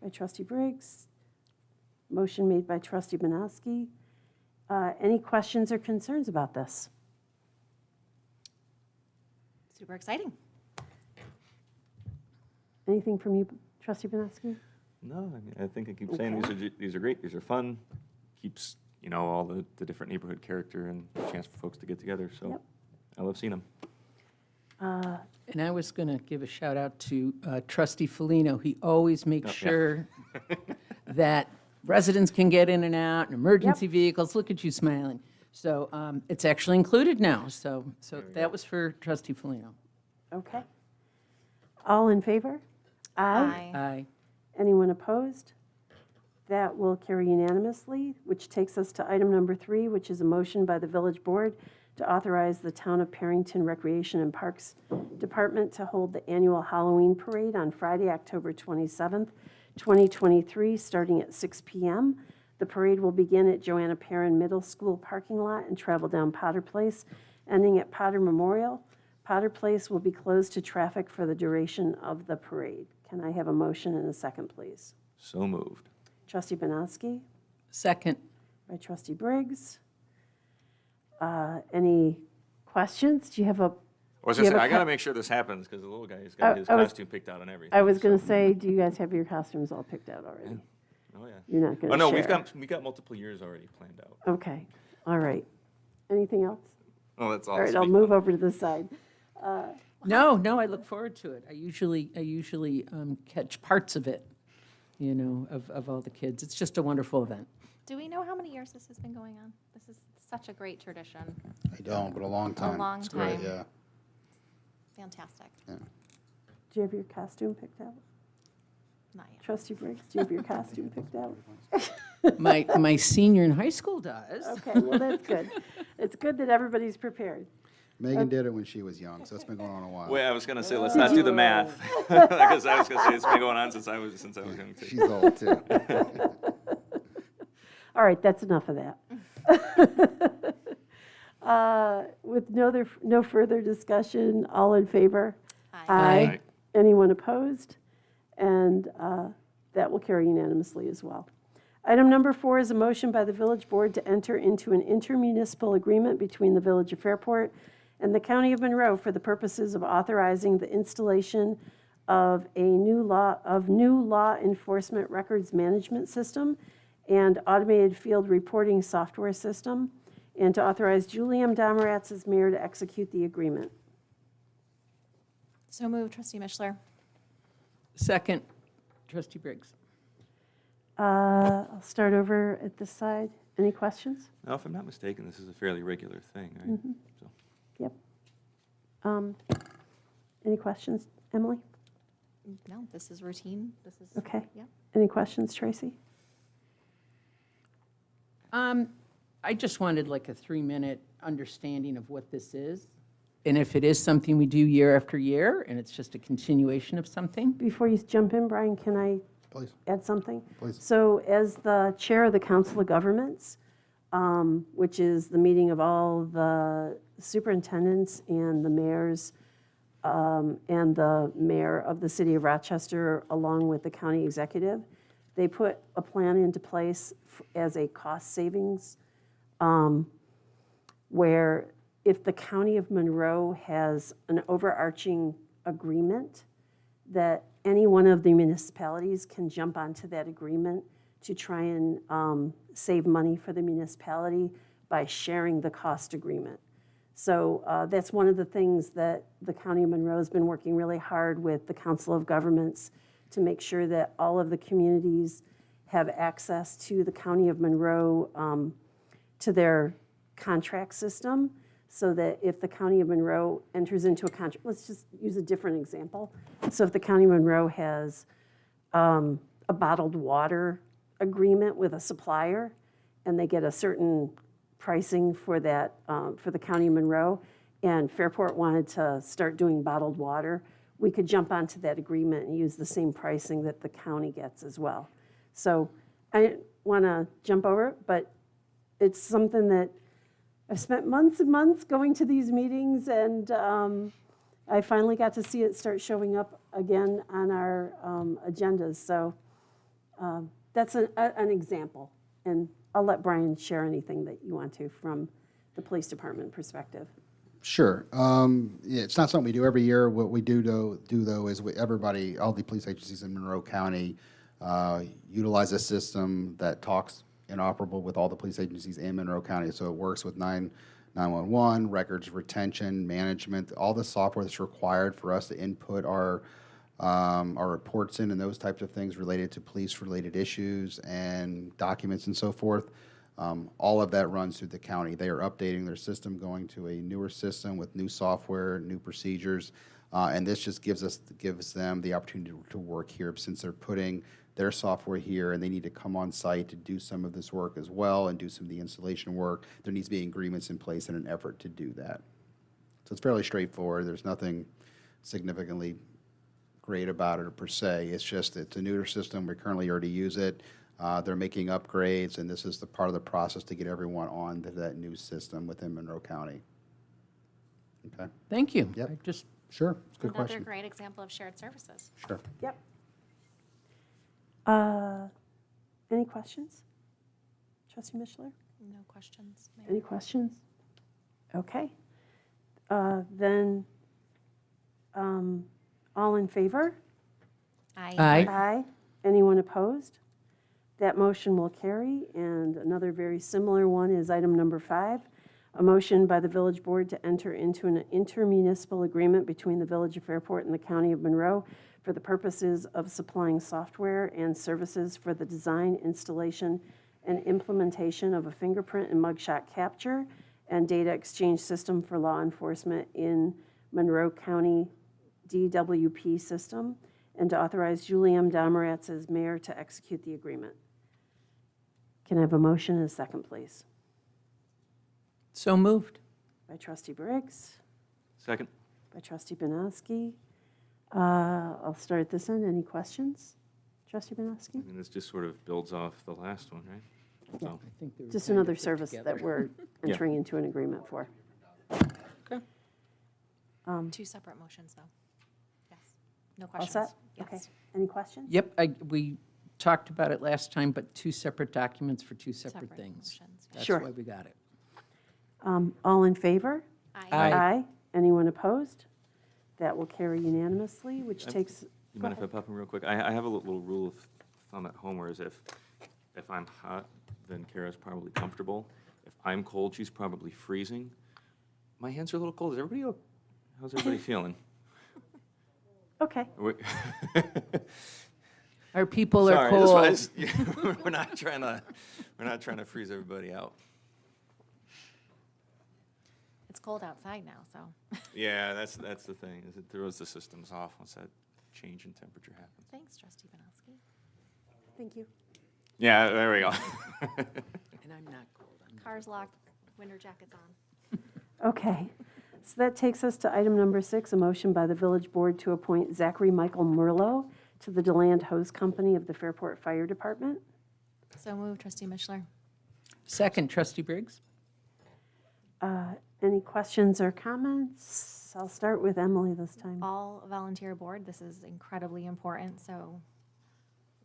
By Trustee Briggs. Motion made by Trustee Benosky. Any questions or concerns about this? Super exciting. Anything from you, Trustee Benosky? No, I mean, I think I keep saying these are great, these are fun, keeps, all the different neighborhood character and a chance for folks to get together, so Yep. I love seeing them. And I was going to give a shout out to Trustee Felino. He always makes Oh, yeah. sure that residents can get in and out, and emergency vehicles. Look at you smiling. So it's actually included now. So that was for Trustee Felino. Okay. All in favor? Aye. Aye. Anyone opposed? That will carry unanimously, which takes us to item number 3, which is a motion by the village board to authorize the Town of Perrington Recreation and Parks Department to hold the annual Halloween parade on Friday, October 27th, 2023, starting at 6 p.m. The parade will begin at Joanna Perrin Middle School parking lot and travel down Potter Place, ending at Potter Memorial. Potter Place will be closed to traffic for the duration of the parade. Can I have a motion and a second, please? So moved. Trustee Banowski, Second. by trustee Briggs. Any questions? Do you have a, I was Do you gonna say, have a I gotta co- make sure this happens, because the little guy's got his I was- costume picked out and everything. I was going to so- say, do you guys have your costumes all picked out already? Oh, yeah. You're not going Oh, to no, share? we got multiple years already planned out. Okay, all right. Anything else? Oh, that's all. All right, I'll move over to the side. No, I look forward to it. I usually catch parts of it, of all the kids. It's just a wonderful event. Do we know how many years this has been going on? This is such a great tradition. I don't, but a long time. long It's great, time. yeah. Fantastic. Do you have your costume picked out? Not yet. Trustee Briggs, do you have your costume picked out? My senior in high school does. Okay, well, that's good. It's good that everybody's prepared. Megan did it when she was young, so it's been going on a while. Wait, I was gonna say, let's not do the math, because I was gonna say, it's been going on since I was young too. She's old, too. All right, that's enough of that. With no further discussion, all in favor? Aye. Aye. Anyone opposed? And that will carry unanimously as well. Item number 4 is a motion by the village board to enter into an intermunicipal agreement between the Village of Fairport and the County of Monroe for the purposes of authorizing the installation of new law enforcement records management system and automated field reporting software system, and to authorize Julie M. Domeratz as mayor to execute the agreement. So moved, trustee Mishler. Second, trustee Briggs. I'll start over at this side. Any questions? Now, if I'm not mistaken, this is a fairly regular thing, right? So- Yep. Any questions, Emily? No, this is routine. This is. Okay. Yep. Any questions, Tracy? I just wanted like a 3-minute understanding of what this is. And if it is something we do year after year, and it's just a continuation of something. Before you jump in, Brian, can I Please, add something? please. So as the chair of the Council of Governments, which is the meeting of all the superintendents and the mayors, and the mayor of the city of Rochester, along with the county executive, they put a plan into place as a cost savings, where if the county of Monroe has an overarching agreement, that any one of the municipalities can jump onto that agreement to try and save money for the municipality by sharing the cost agreement. So that's one of the things that the County of Monroe has been working really hard with the Council of Governments to make sure that all of the communities have access to the County of Monroe, to their contract system, so that if the County of Monroe enters into a contract, let's just use a different example. So if the County of Monroe has a bottled water agreement with a supplier, and they get a certain pricing for that, for the County of Monroe, and Fairport wanted to start doing bottled water, we could jump onto that agreement and use the same pricing that the county gets as well. So I didn't want to jump over it, but it's something that I've spent months and months going to these meetings, and I finally got to see it start showing up again on our agendas. So that's an example, and I'll let Brian share anything that you want to from the police department perspective. Sure. Yeah, it's not something we do every year. What we do though is everybody, all the police agencies in Monroe County utilize a system that talks interoperable with all the police agencies in Monroe County. So it works with 911, records retention, management, all the software that's required for us to input our reports in and those types of things related to police-related issues and documents and so forth. All of that runs through the county. They are updating their system, going to a newer system with new software, new procedures, and this just gives them the opportunity to work here since they're putting their software here and they need to come on site to do some of this work as well and do some of the installation work. There needs to be agreements in place in an effort to do that. So it's fairly straightforward. There's nothing significantly great about it per se. It's just it's a newer system. We currently already use it. They're making upgrades, and this is the part of the process to get everyone on to that new system within Monroe County. Okay, Thank you. Yep. I just, sure, it's a good Another question. great example of shared services. Sure. Yep. Any questions? Trustee Mishler? No questions, Mayor. Any questions? Okay. Then, all in favor? Aye. Aye. Anyone opposed? That motion will carry. And another very similar one is item number 5, a motion by the village board to enter into an intermunicipal agreement between the Village of Fairport and the County of Monroe for the purposes of supplying software and services for the design, installation, and implementation of a fingerprint and mugshot capture and data exchange system for law enforcement in Monroe County DWP system, and to authorize Julie M. Domeratz as mayor to execute the agreement. Can I have a motion and a second, please? so moved. By trustee Briggs, Second? by trustee Banowski. I'll start at this end. Any questions? Trustee I Banowski? mean, this just sort of builds off the last one, right? So, I think they were Just kind of another put service together. that we're Yeah. entering into an agreement for. Two separate motions, though. Yes. No All questions. set? Okay. Yes. Any questions? Yep, we talked about it last time, but 2 separate documents for 2 separate Separate things. motions, yeah. That's Sure. why we got it. All in favor? Aye. Aye. Anyone opposed? That will carry unanimously, which takes, you mind if I pop in real quick? I have a little rule of thumb at home, whereas if I'm hot, then Kara's probably comfortable. If I'm cold, she's probably freezing. My hands are a little cold. Is everybody, how's everybody feeling? okay. We- Our people are Sorry, cold. this was- we're not trying to freeze everybody out. It's cold outside now, so. Yeah, that's the thing, is it throws the systems off once that change in temperature happens. Thanks, trustee Banowski. Thank you. Yeah, there we go. And I'm not cold. Cars locked, winter jackets on. Okay, so that takes us to item number 6, a motion by the village board to appoint Zachary Michael Merlot to the DeLand Hose Company of the Fairport Fire Department. So moved, trustee Mishler. Second, trustee Briggs? Any questions or comments? I'll start with Emily this time. All volunteer board, this is incredibly important, so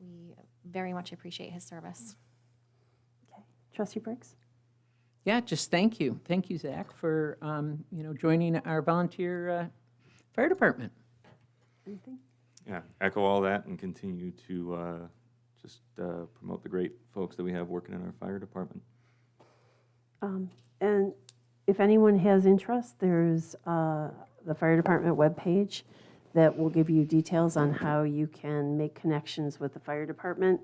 we very much appreciate his service. Okay. Trustee Briggs? Yeah, just thank you. Thank you, Zach, for, joining our volunteer fire department. Anything? Yeah, echo all that and continue to just promote the great folks that we have working in our fire department. And if anyone has interest, there's the fire department webpage that will give you details on how you can make connections with the fire department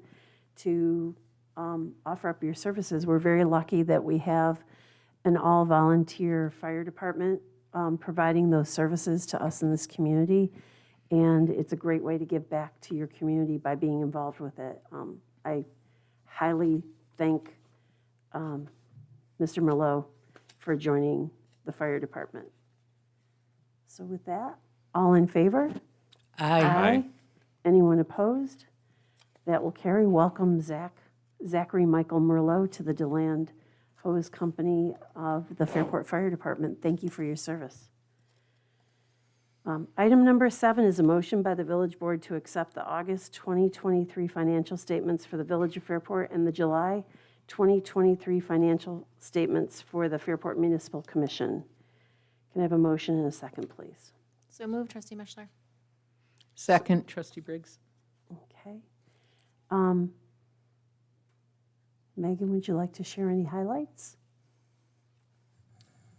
to offer up your services. We're very lucky that we have an all-volunteer fire department providing those services to us in this community. And it's a great way to give back to your community by being involved with it. I highly thank Mr. Merlot for joining the fire department. So with that, all in favor? Aye. Anyone opposed? That will carry. Welcome, Zachary Michael Merlot to the DeLand Hose Company of the Fairport Fire Department. Thank you for your service. Item number 7 is a motion by the village board to accept the August 2023 financial statements for the Village of Fairport and the July 2023 financial statements for the Fairport Municipal Commission. Can I have a motion and a second, please? So moved, trustee Mishler. Second, trustee Briggs? Okay. Megan, would you like to share any highlights?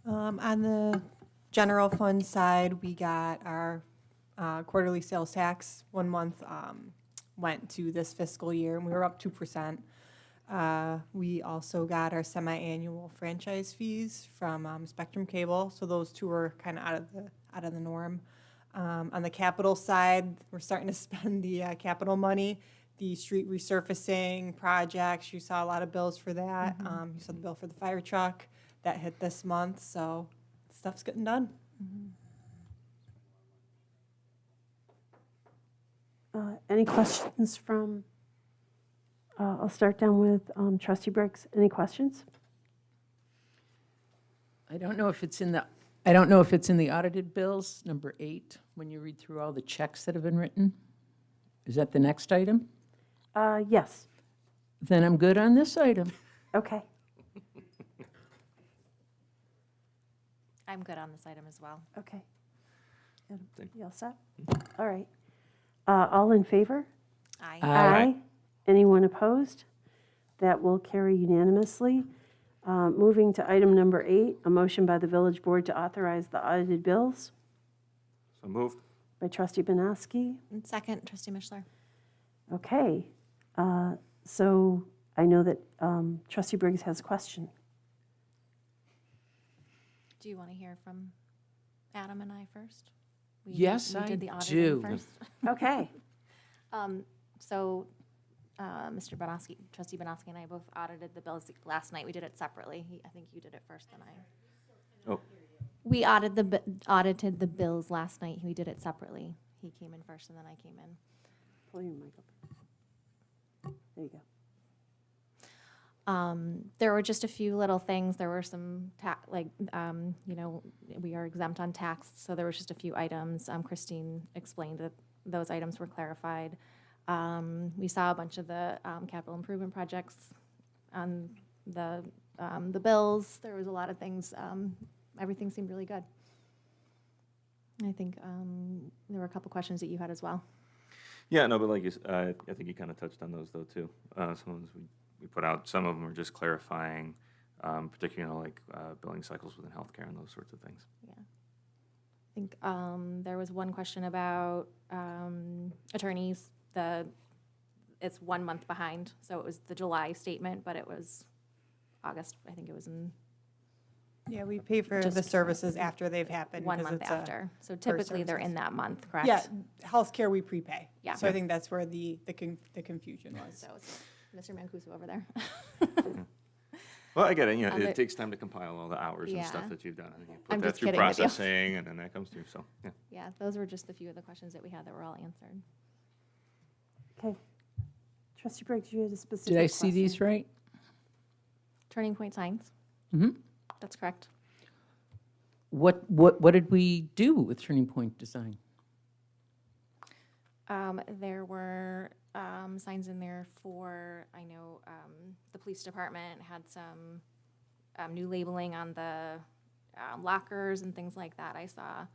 On the general fund side, we got our quarterly sales tax. 1 month went to this fiscal year, and we were up 2%. We also got our semi-annual franchise fees from Spectrum Cable, so those two were kind of out of the norm. On the capital side, we're starting to spend the capital money. The street resurfacing projects, you saw a lot of bills for that. You saw the bill for the fire truck that hit this month, so stuff's getting done. Any questions from, I'll start down with trustee Briggs. Any questions? I don't know if it's in the I don't know if it's in the audited bills, number 8, when you read through all the checks that have been written. Is that the next item? Yes, Then I'm good on this item. okay. I'm good on this item as well. Okay. You all set? All right. All in favor? Aye. Aye. Anyone opposed? That will carry unanimously. Moving to item number 8, a motion by the village board to authorize the audited bills So moved. by trustee Banowski. And second, trustee Mishler. Okay. So I know that trustee Briggs has a question. Do you want to hear from Adam and I first? Yes, we I did the auditing do. first. Okay. So, Mr. Banowski, trustee Banowski and I both audited the bills last night. We did it separately. I think you did it first and I. Oh, We audited the bills last night. We did it separately. He came in first and then I came in. Pull your mic up. There you go. There were just a few little things. There were some, we are exempt on tax, so there was just a few items. Christine explained that those items were clarified. We saw a bunch of the capital improvement projects on the bills. There was a lot of things. Everything seemed really good. I think there were a couple questions that you had as well. yeah, no, but like I think you kind of touched on those though too. Some of those we put out, some of them were just clarifying, particularly like billing cycles within healthcare and those sorts of things. Yeah. I think there was one question about attorneys. It's 1 month behind, so it was the July statement, but it was August. I think it was in Yeah, we pay for the Just services after they've happened. 1 because month it's a- after. So typically they're in that month, correct? Yeah, healthcare we prepay. Yeah. So I think that's where the confusion was. So it's Mr. Mancuso over there. Well, I get it. You know, Other- it takes time to compile all the hours and stuff Yeah. that you've done. And you I'm put that just through kidding with you. processing, and then that comes through. So yeah. Yeah, those were just a few of the questions that we had that were all answered. Okay. Trustee Briggs, you had a specific Did I see these question. right? Turning point signs. Mm-hmm. That's correct. What did we do with Turning Point Design? There were signs in there for, I know, the police department had some new labeling on the lockers and things like that I saw.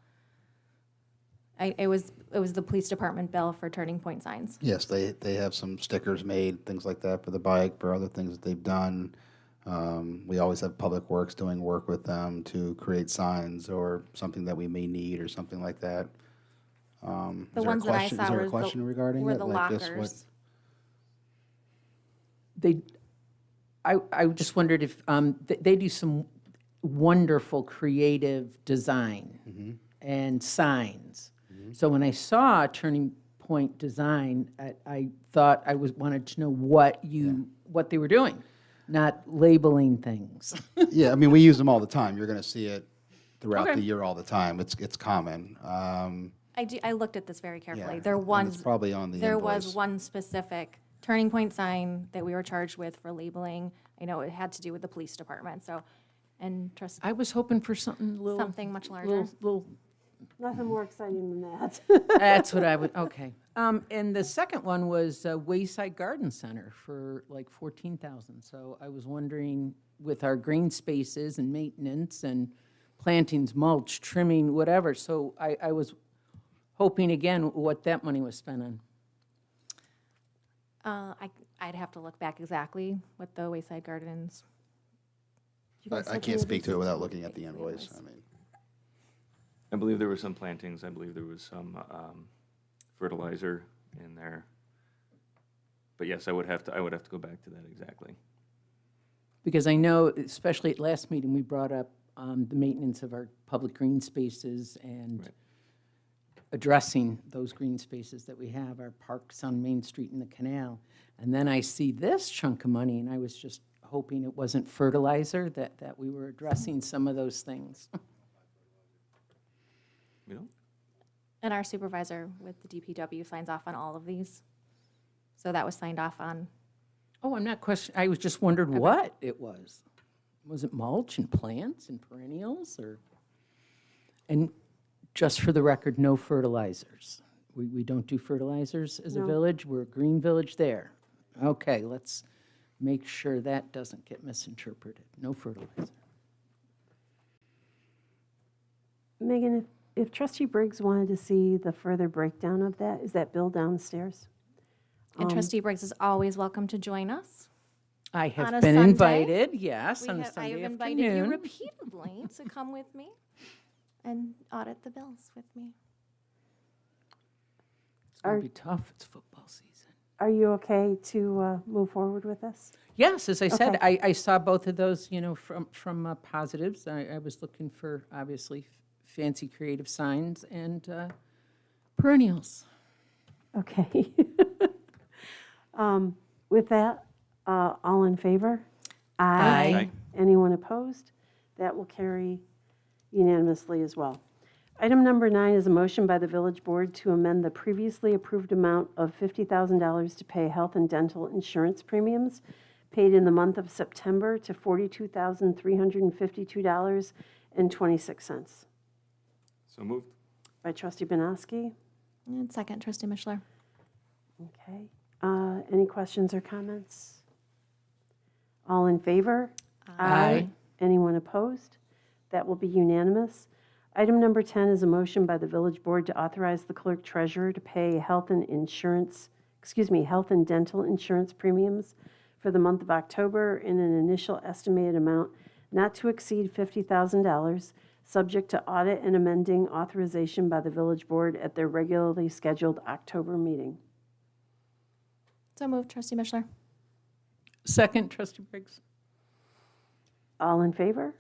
It was the police department bill for Turning Point signs. Yes, they have some stickers made, things like that for the bike, for other things that they've done. We always have Public Works doing work with them to create signs or something that we may need or something like that. The ones that I saw Is there were a question regarding were it? the like this? What- lockers. I just wondered if, they do some wonderful creative design and signs. So when I saw Turning Point Design, I thought wanted to know what they were doing, not labeling things. Yeah, I mean, we use them all the time. You're going to see it throughout Okay. the year all the time. It's common. I looked at this very carefully. Yeah, There and it's was probably on the there invoice. was one specific Turning Point sign that we were charged with for labeling. I know it had to do with the police department. So, and trust I was hoping for something little. something much larger. Little, Nothing more exciting than that. that's what I would, okay. And the second one was Wayside Garden Center for like 14,000. So I was wondering, with our green spaces and maintenance and plantings, mulch, trimming, whatever. So I was hoping again what that money was spent on. I'd have to look back exactly what the Wayside Gardens. I can't speak to it without looking at the invoice. I mean, I believe there were some plantings. I believe there was some fertilizer in there. But yes, I would have to go back to that exactly. Because I know, especially at last meeting, we brought up the maintenance of our public green spaces and Right. addressing those green spaces that we have, our parks on Main Street and the canal. And then I see this chunk of money, and I was just hoping it wasn't fertilizer, that we were addressing some of those things. You know? And our supervisor with the DPW signs off on all of these. So that was signed off on. Oh, I'm not questioning, I was just wondered what it was. Was it mulch and plants and perennials, or? And just for the record, no fertilizers. We don't do fertilizers as a No. village. We're a green village there. Okay, let's make sure that doesn't get misinterpreted. No fertilizer. Megan, if trustee Briggs wanted to see the further breakdown of that, is that bill downstairs? And trustee Briggs is always welcome to join us. I On a have been Sunday? invited, yes, on a I Sunday have invited you afternoon. repeatedly to come with me and audit the bills with me. It's going Are- to be tough. It's football season. Are you okay to move forward with this? Yes, as I said, Okay. I saw both of those, from positives. I was looking for, obviously, fancy creative signs and perennials. Okay. With that, all in favor? Aye. Aye. Anyone opposed? That will carry unanimously as well. Item number 9 is a motion by the village board to amend the previously approved amount of $50,000 to pay health and dental insurance premiums paid in the month of September to $42,352.26. So moved. By trustee Banowski. And second, trustee Mishler. Okay. Any questions or comments? All in favor? Aye. Anyone opposed? That will be unanimous. Item number 10 is a motion by the village board to authorize the clerk treasurer to pay health and dental insurance premiums for the month of October in an initial estimated amount not to exceed $50,000, subject to audit and amending authorization by the village board at their regularly scheduled October meeting. So moved, trustee Mishler. Second, trustee Briggs. All in favor?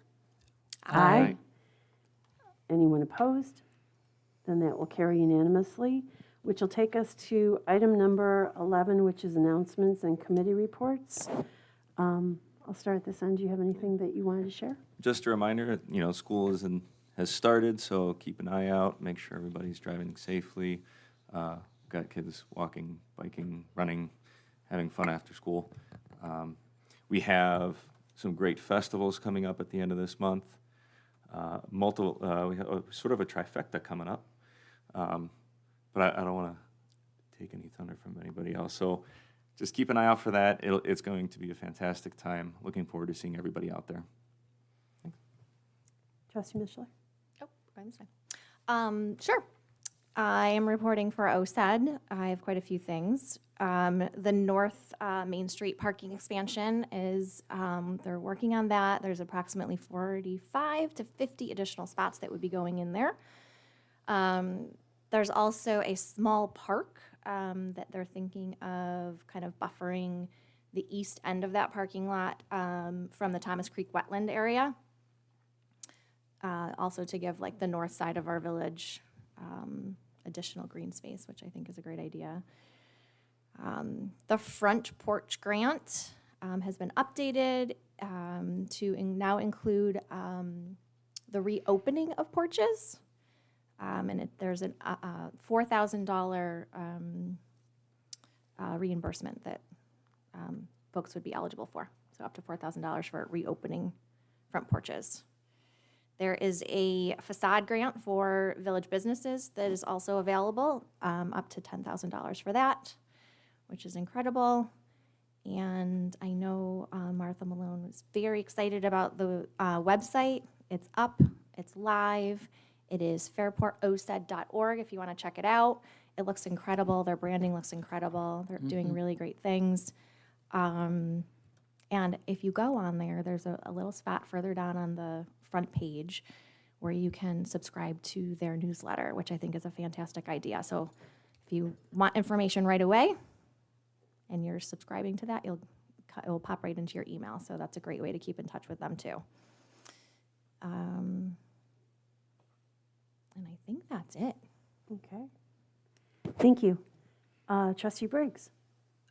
Aye. Anyone opposed? Then that will carry unanimously, which will take us to item number 11, which is announcements and committee reports. I'll start at this end. Do you have anything that you wanted to share? Just a reminder, school has started, so keep an eye out, make sure everybody's driving safely. Got kids walking, biking, running, having fun after school. We have some great festivals coming up at the end of this month. We have sort of a trifecta coming up. But I don't want to take any thunder from anybody else. So just keep an eye out for that. It's going to be a fantastic time. Looking forward to seeing everybody out there. Trustee Mishler? Oh, going this way. Sure. I am reporting for OSED. I have quite a few things. The North Main Street parking expansion is, they're working on that. There's approximately 45 to 50 additional spots that would be going in there. There's also a small park that they're thinking of kind of buffering the east end of that parking lot from the Thomas Creek wetland area. Also to give like the north side of our village additional green space, which I think is a great idea. The front porch grant has been updated to now include the reopening of porches. And there's a $4,000 reimbursement that folks would be eligible for. So up to $4,000 for reopening front porches. There is a facade grant for village businesses that is also available, up to $10,000 for that, which is incredible. And I know Martha Malone was very excited about the website. It's up, it's live. It is fairportosed.org if you want to check it out. It looks incredible. Their branding looks incredible. They're doing really great things. And if you go on there, there's a little spot further down on the front page where you can subscribe to their newsletter, which I think is a fantastic idea. So if you want information right away and you're subscribing to that, it will pop right into your email. So that's a great way to keep in touch with them too. And I think that's it. Okay. Thank you. Trustee Briggs?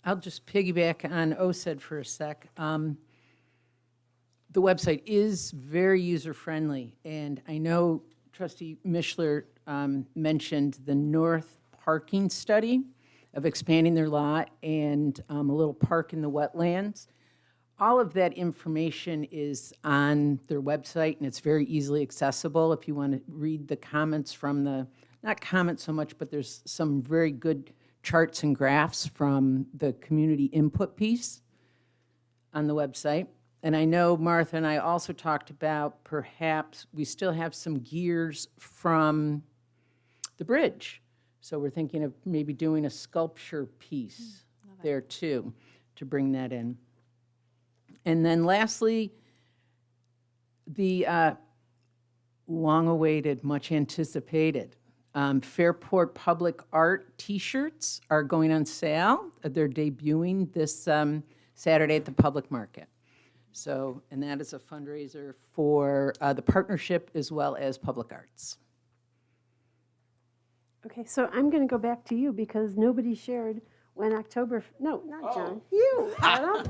I'll just piggyback on OSED for a sec. The website is very user-friendly, and I know trustee Mishler mentioned the north parking study of expanding their lot and a little park in the wetlands. all of that information is on their website, and it's very easily accessible if you want to read the comments from the, not comments so much, but there's some very good charts and graphs from the community input piece on the website. And I know Martha and I also talked about perhaps we still have some gears from the bridge. So we're thinking of maybe doing a sculpture piece there too, to bring that in. And then lastly, the long-awaited, much anticipated Fairport Public Art T-shirts are going on sale. They're debuting this Saturday at the Public Market. So, and that is a fundraiser for the partnership as well as Public Arts. Okay, so I'm going to go back to you because nobody shared when no, not John, you, Adam.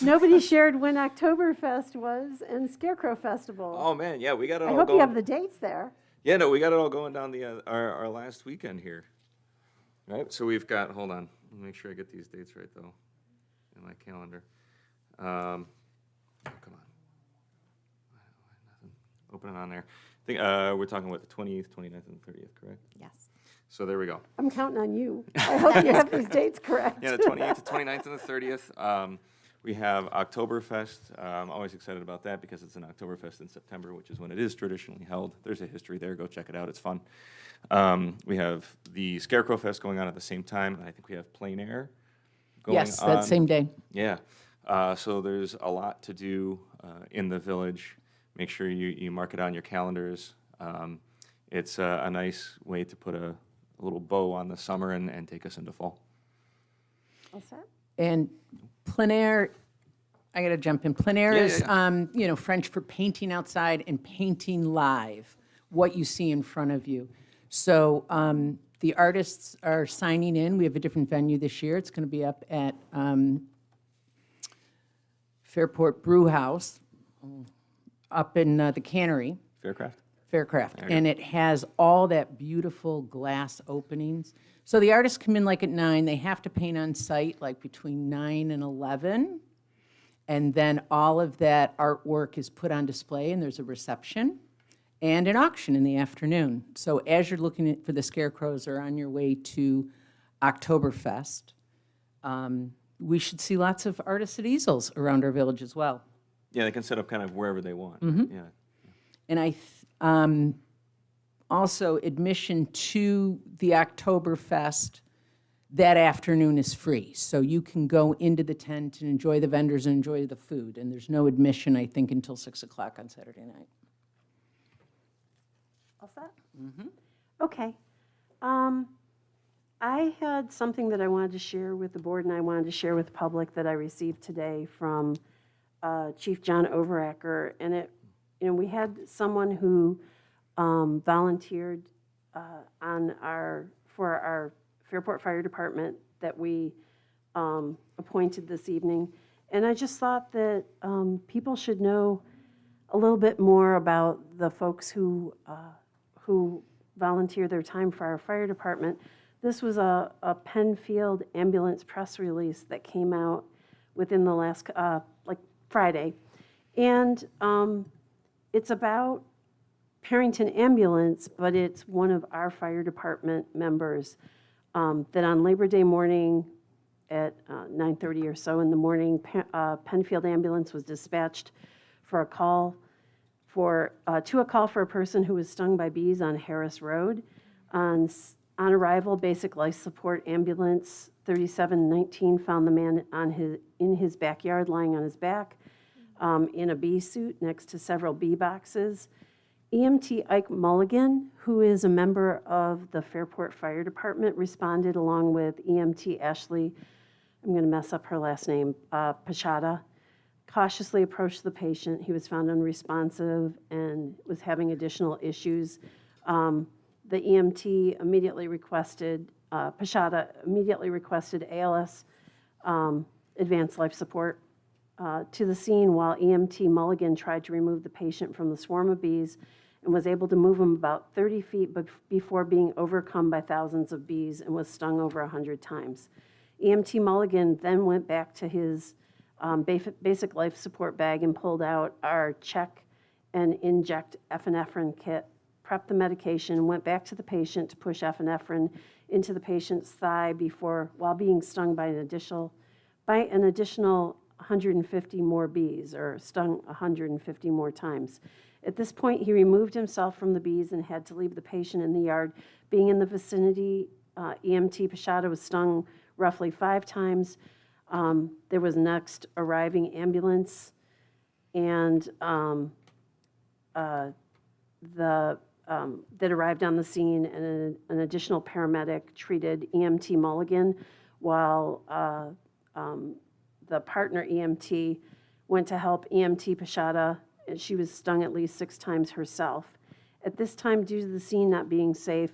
Nobody shared when Oktoberfest was and Scarecrow Festival. Oh, man, yeah, we got it I all hope going. you have the dates there. Yeah, no, we got it all going down the our last weekend here. Right? So we've got, hold on, let me make sure I get these dates right, though, in my calendar. Come on. Nothing. Open it on there. I think we're talking about the 28th, 29th, and 30th, correct? Yes. So there we go. I'm counting on you. I hope you have these dates correct. Yeah, the 28th, the 29th, and the 30th. We have Oktoberfest. I'm always excited about that because it's an Oktoberfest in September, which is when it is traditionally held. There's a history there. Go check it out. It's fun. We have the Scarecrow Fest going on at the same time, and I think we have Plein Air going on. Yes, that same day. Yeah. So there's a lot to do in the village. Make sure you mark it on your calendars. It's a nice way to put a little bow on the summer and take us into fall. All set? And plein air, I got to jump in. Plein air Yeah, is, yeah, French for painting outside and painting live, what you see in front of you. So the artists are signing in. We have a different venue this year. It's going to be up at Fairport Brew House, up in the Cannery. Faircraft, and it has all that beautiful glass openings. So the artists come in like at 9, they have to paint on site like between 9 and 11, and then all of that artwork is put on display, and there's a reception and an auction in the afternoon. So as you're looking for the scarecrows or on your way to Oktoberfest, we should see lots of artists at easels around our village as well. Yeah, they can set up kind of wherever they want. Yeah. And also, admission to the Oktoberfest that afternoon is free. So you can go into the tent and enjoy the vendors and enjoy the food. And there's no admission, I think, until 6 o'clock on Saturday night. All set? Okay. I had something that I wanted to share with the board and I wanted to share with the public that I received today from Chief John Overacker. And we had someone who volunteered for our Fairport Fire Department that we appointed this evening. And I just thought that people should know a little bit more about the folks who volunteer their time for our fire department. This was a Penfield ambulance press release that came out within the last, Friday. And it's about Parrington Ambulance, but it's one of our fire department members that on Labor Day morning at 9:30 or so in the morning, Penfield Ambulance was dispatched to a call for a person who was stung by bees on Harris Road. On arrival, Basic Life Support Ambulance 3719 found the man in his backyard lying on his back in a bee suit next to several bee boxes. EMT Ike Mulligan, who is a member of the Fairport Fire Department, responded along with EMT Ashley, I'm going to mess up her last name, Pachada, cautiously approached the patient. He was found unresponsive and was having additional issues. The EMT immediately requested, Pachada immediately requested ALS, advanced life support, to the scene while EMT Mulligan tried to remove the patient from the swarm of bees and was able to move him about 30 feet before being overcome by thousands of bees and was stung over 100 times. EMT Mulligan then went back to his basic life support bag and pulled out our check and inject epinephrine kit, prepped the medication, went back to the patient to push epinephrine into the patient's thigh while being stung by an additional 150 more bees, or stung 150 more times. At this point, he removed himself from the bees and had to leave the patient in the yard. Being in the vicinity, EMT Pashada was stung roughly 5 times. There was next arriving ambulance, and that arrived on the scene, and an additional paramedic treated EMT Mulligan, while the partner EMT went to help EMT Pashada, and she was stung at least 6 times herself. At this time, due to the scene not being safe,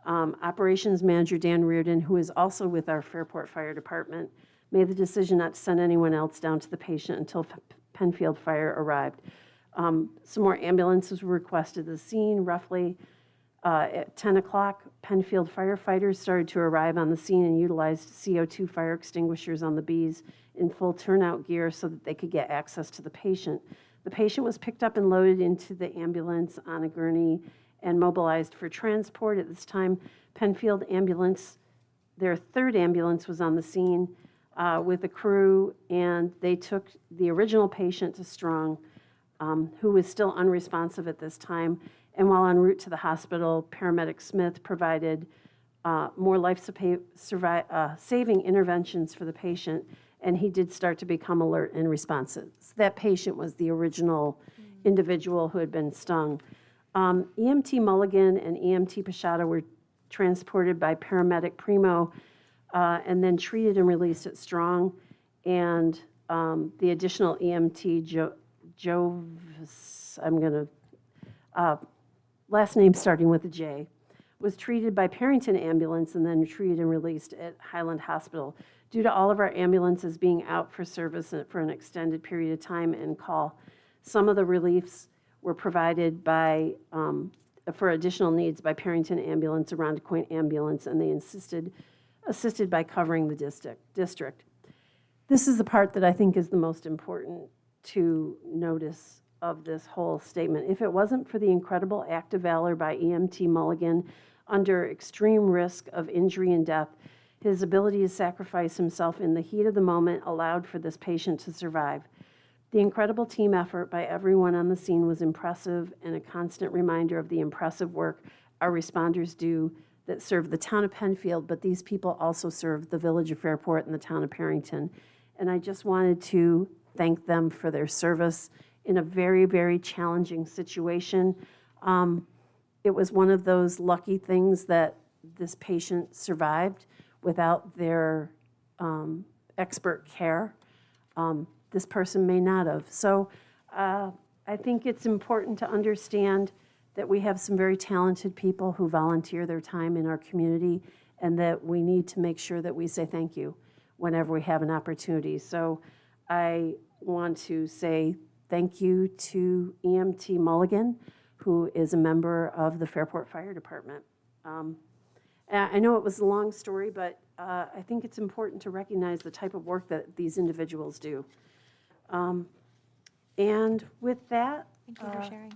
Operations Manager Dan Reardon, who is also with our Fairport Fire Department, made the decision not to send anyone else down to the patient until Penfield Fire arrived. Some more ambulances were requested at the scene. Roughly at 10 o'clock, Penfield firefighters started to arrive on the scene and utilized CO2 fire extinguishers on the bees in full turnout gear so that they could get access to the patient. The patient was picked up and loaded into the ambulance on a gurney and mobilized for transport. At this time, Penfield ambulance, their 3rd ambulance, was on the scene with the crew, and they took the original patient to Strong, who was still unresponsive at this time. And while en route to the hospital, paramedic Smith provided more life-saving interventions for the patient, and he did start to become alert and responsive. That patient was the original individual who had been stung. EMT Mulligan and EMT Pashada were transported by paramedic Primo and then treated and released at Strong. And the additional EMT, Jovis, last name starting with a J, was treated by Parrington Ambulance and then treated and released at Highland Hospital. Due to all of our ambulances being out for service for an extended period of time and call, some of the reliefs were provided by, for additional needs by Parrington Ambulance, Arundel Point Ambulance, and they assisted by covering the district. This is the part that I think is the most important to notice of this whole statement. If it wasn't for the incredible act of valor by EMT Mulligan under extreme risk of injury and death, his ability to sacrifice himself in the heat of the moment allowed for this patient to survive. The incredible team effort by everyone on the scene was impressive and a constant reminder of the impressive work our responders do that serve the town of Penfield, but these people also serve the village of Fairport and the town of Parrington. And I just wanted to thank them for their service in a very, very challenging situation. It was one of those lucky things that this patient survived without their expert care. This person may not have. So I think it's important to understand that we have some very talented people who volunteer their time in our community, and that we need to make sure that we say thank you whenever we have an opportunity. So I want to say thank you to EMT Mulligan, who is a member of the Fairport Fire Department. I know it was a long story, but I think it's important to recognize the type of work that these individuals do. And with that, Thank you for sharing.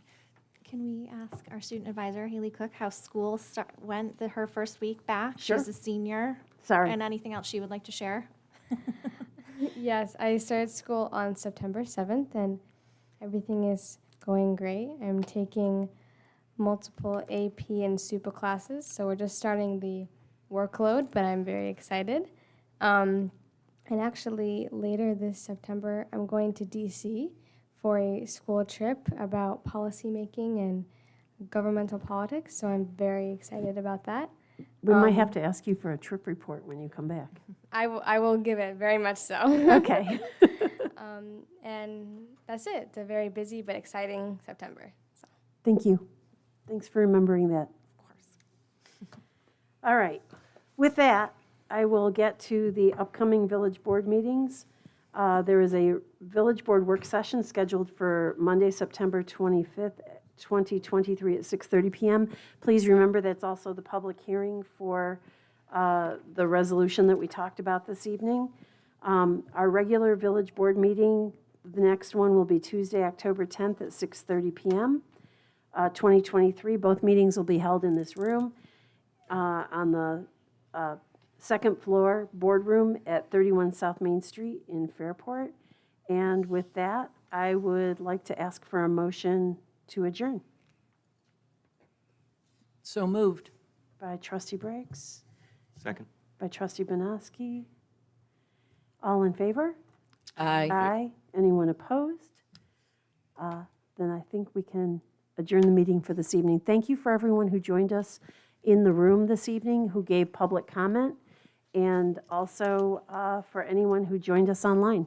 Can we ask our student advisor, Haley Cook, how school went her first week back? Sure. She's a senior. Sorry. And anything else she would like to share? Yes, I started school on September 7th, and everything is going great. I'm taking multiple AP and SUPA classes, so we're just starting the workload, but I'm very excited. And actually, later this September, I'm going to DC for a school trip about policymaking and governmental politics, so I'm very excited about that. we might have to ask you for a trip report when you come back. I will give it, very much so. Okay. And that's it. It's a very busy but exciting September. So. Thank you. Thanks for remembering that. Of course. All right. With that, I will get to the upcoming village board meetings. There is a village board work session scheduled for Monday, September 25th, 2023 at 6:30 p.m. Please remember that's also the public hearing for the resolution that we talked about this evening. Our regular village board meeting, the next one will be Tuesday, October 10th at 6:30 PM. 2023, both meetings will be held in this room on the second floor boardroom at 31 South Main Street in Fairport. And with that, I would like to ask for a motion to adjourn So moved. by trustee Briggs, Second. by trustee Banowski. All in favor? Aye. Aye. Anyone opposed? Then I think we can adjourn the meeting for this evening. Thank you for everyone who joined us in the room this evening, who gave public comment, and also for anyone who joined us online.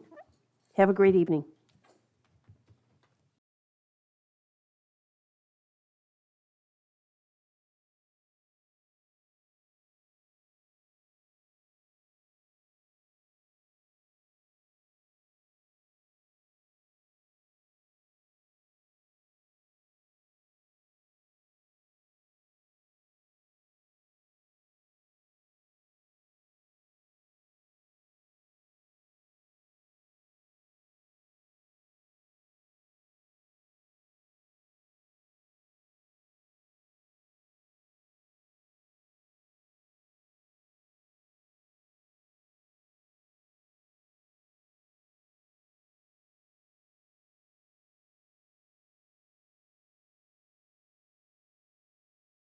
Have a great evening.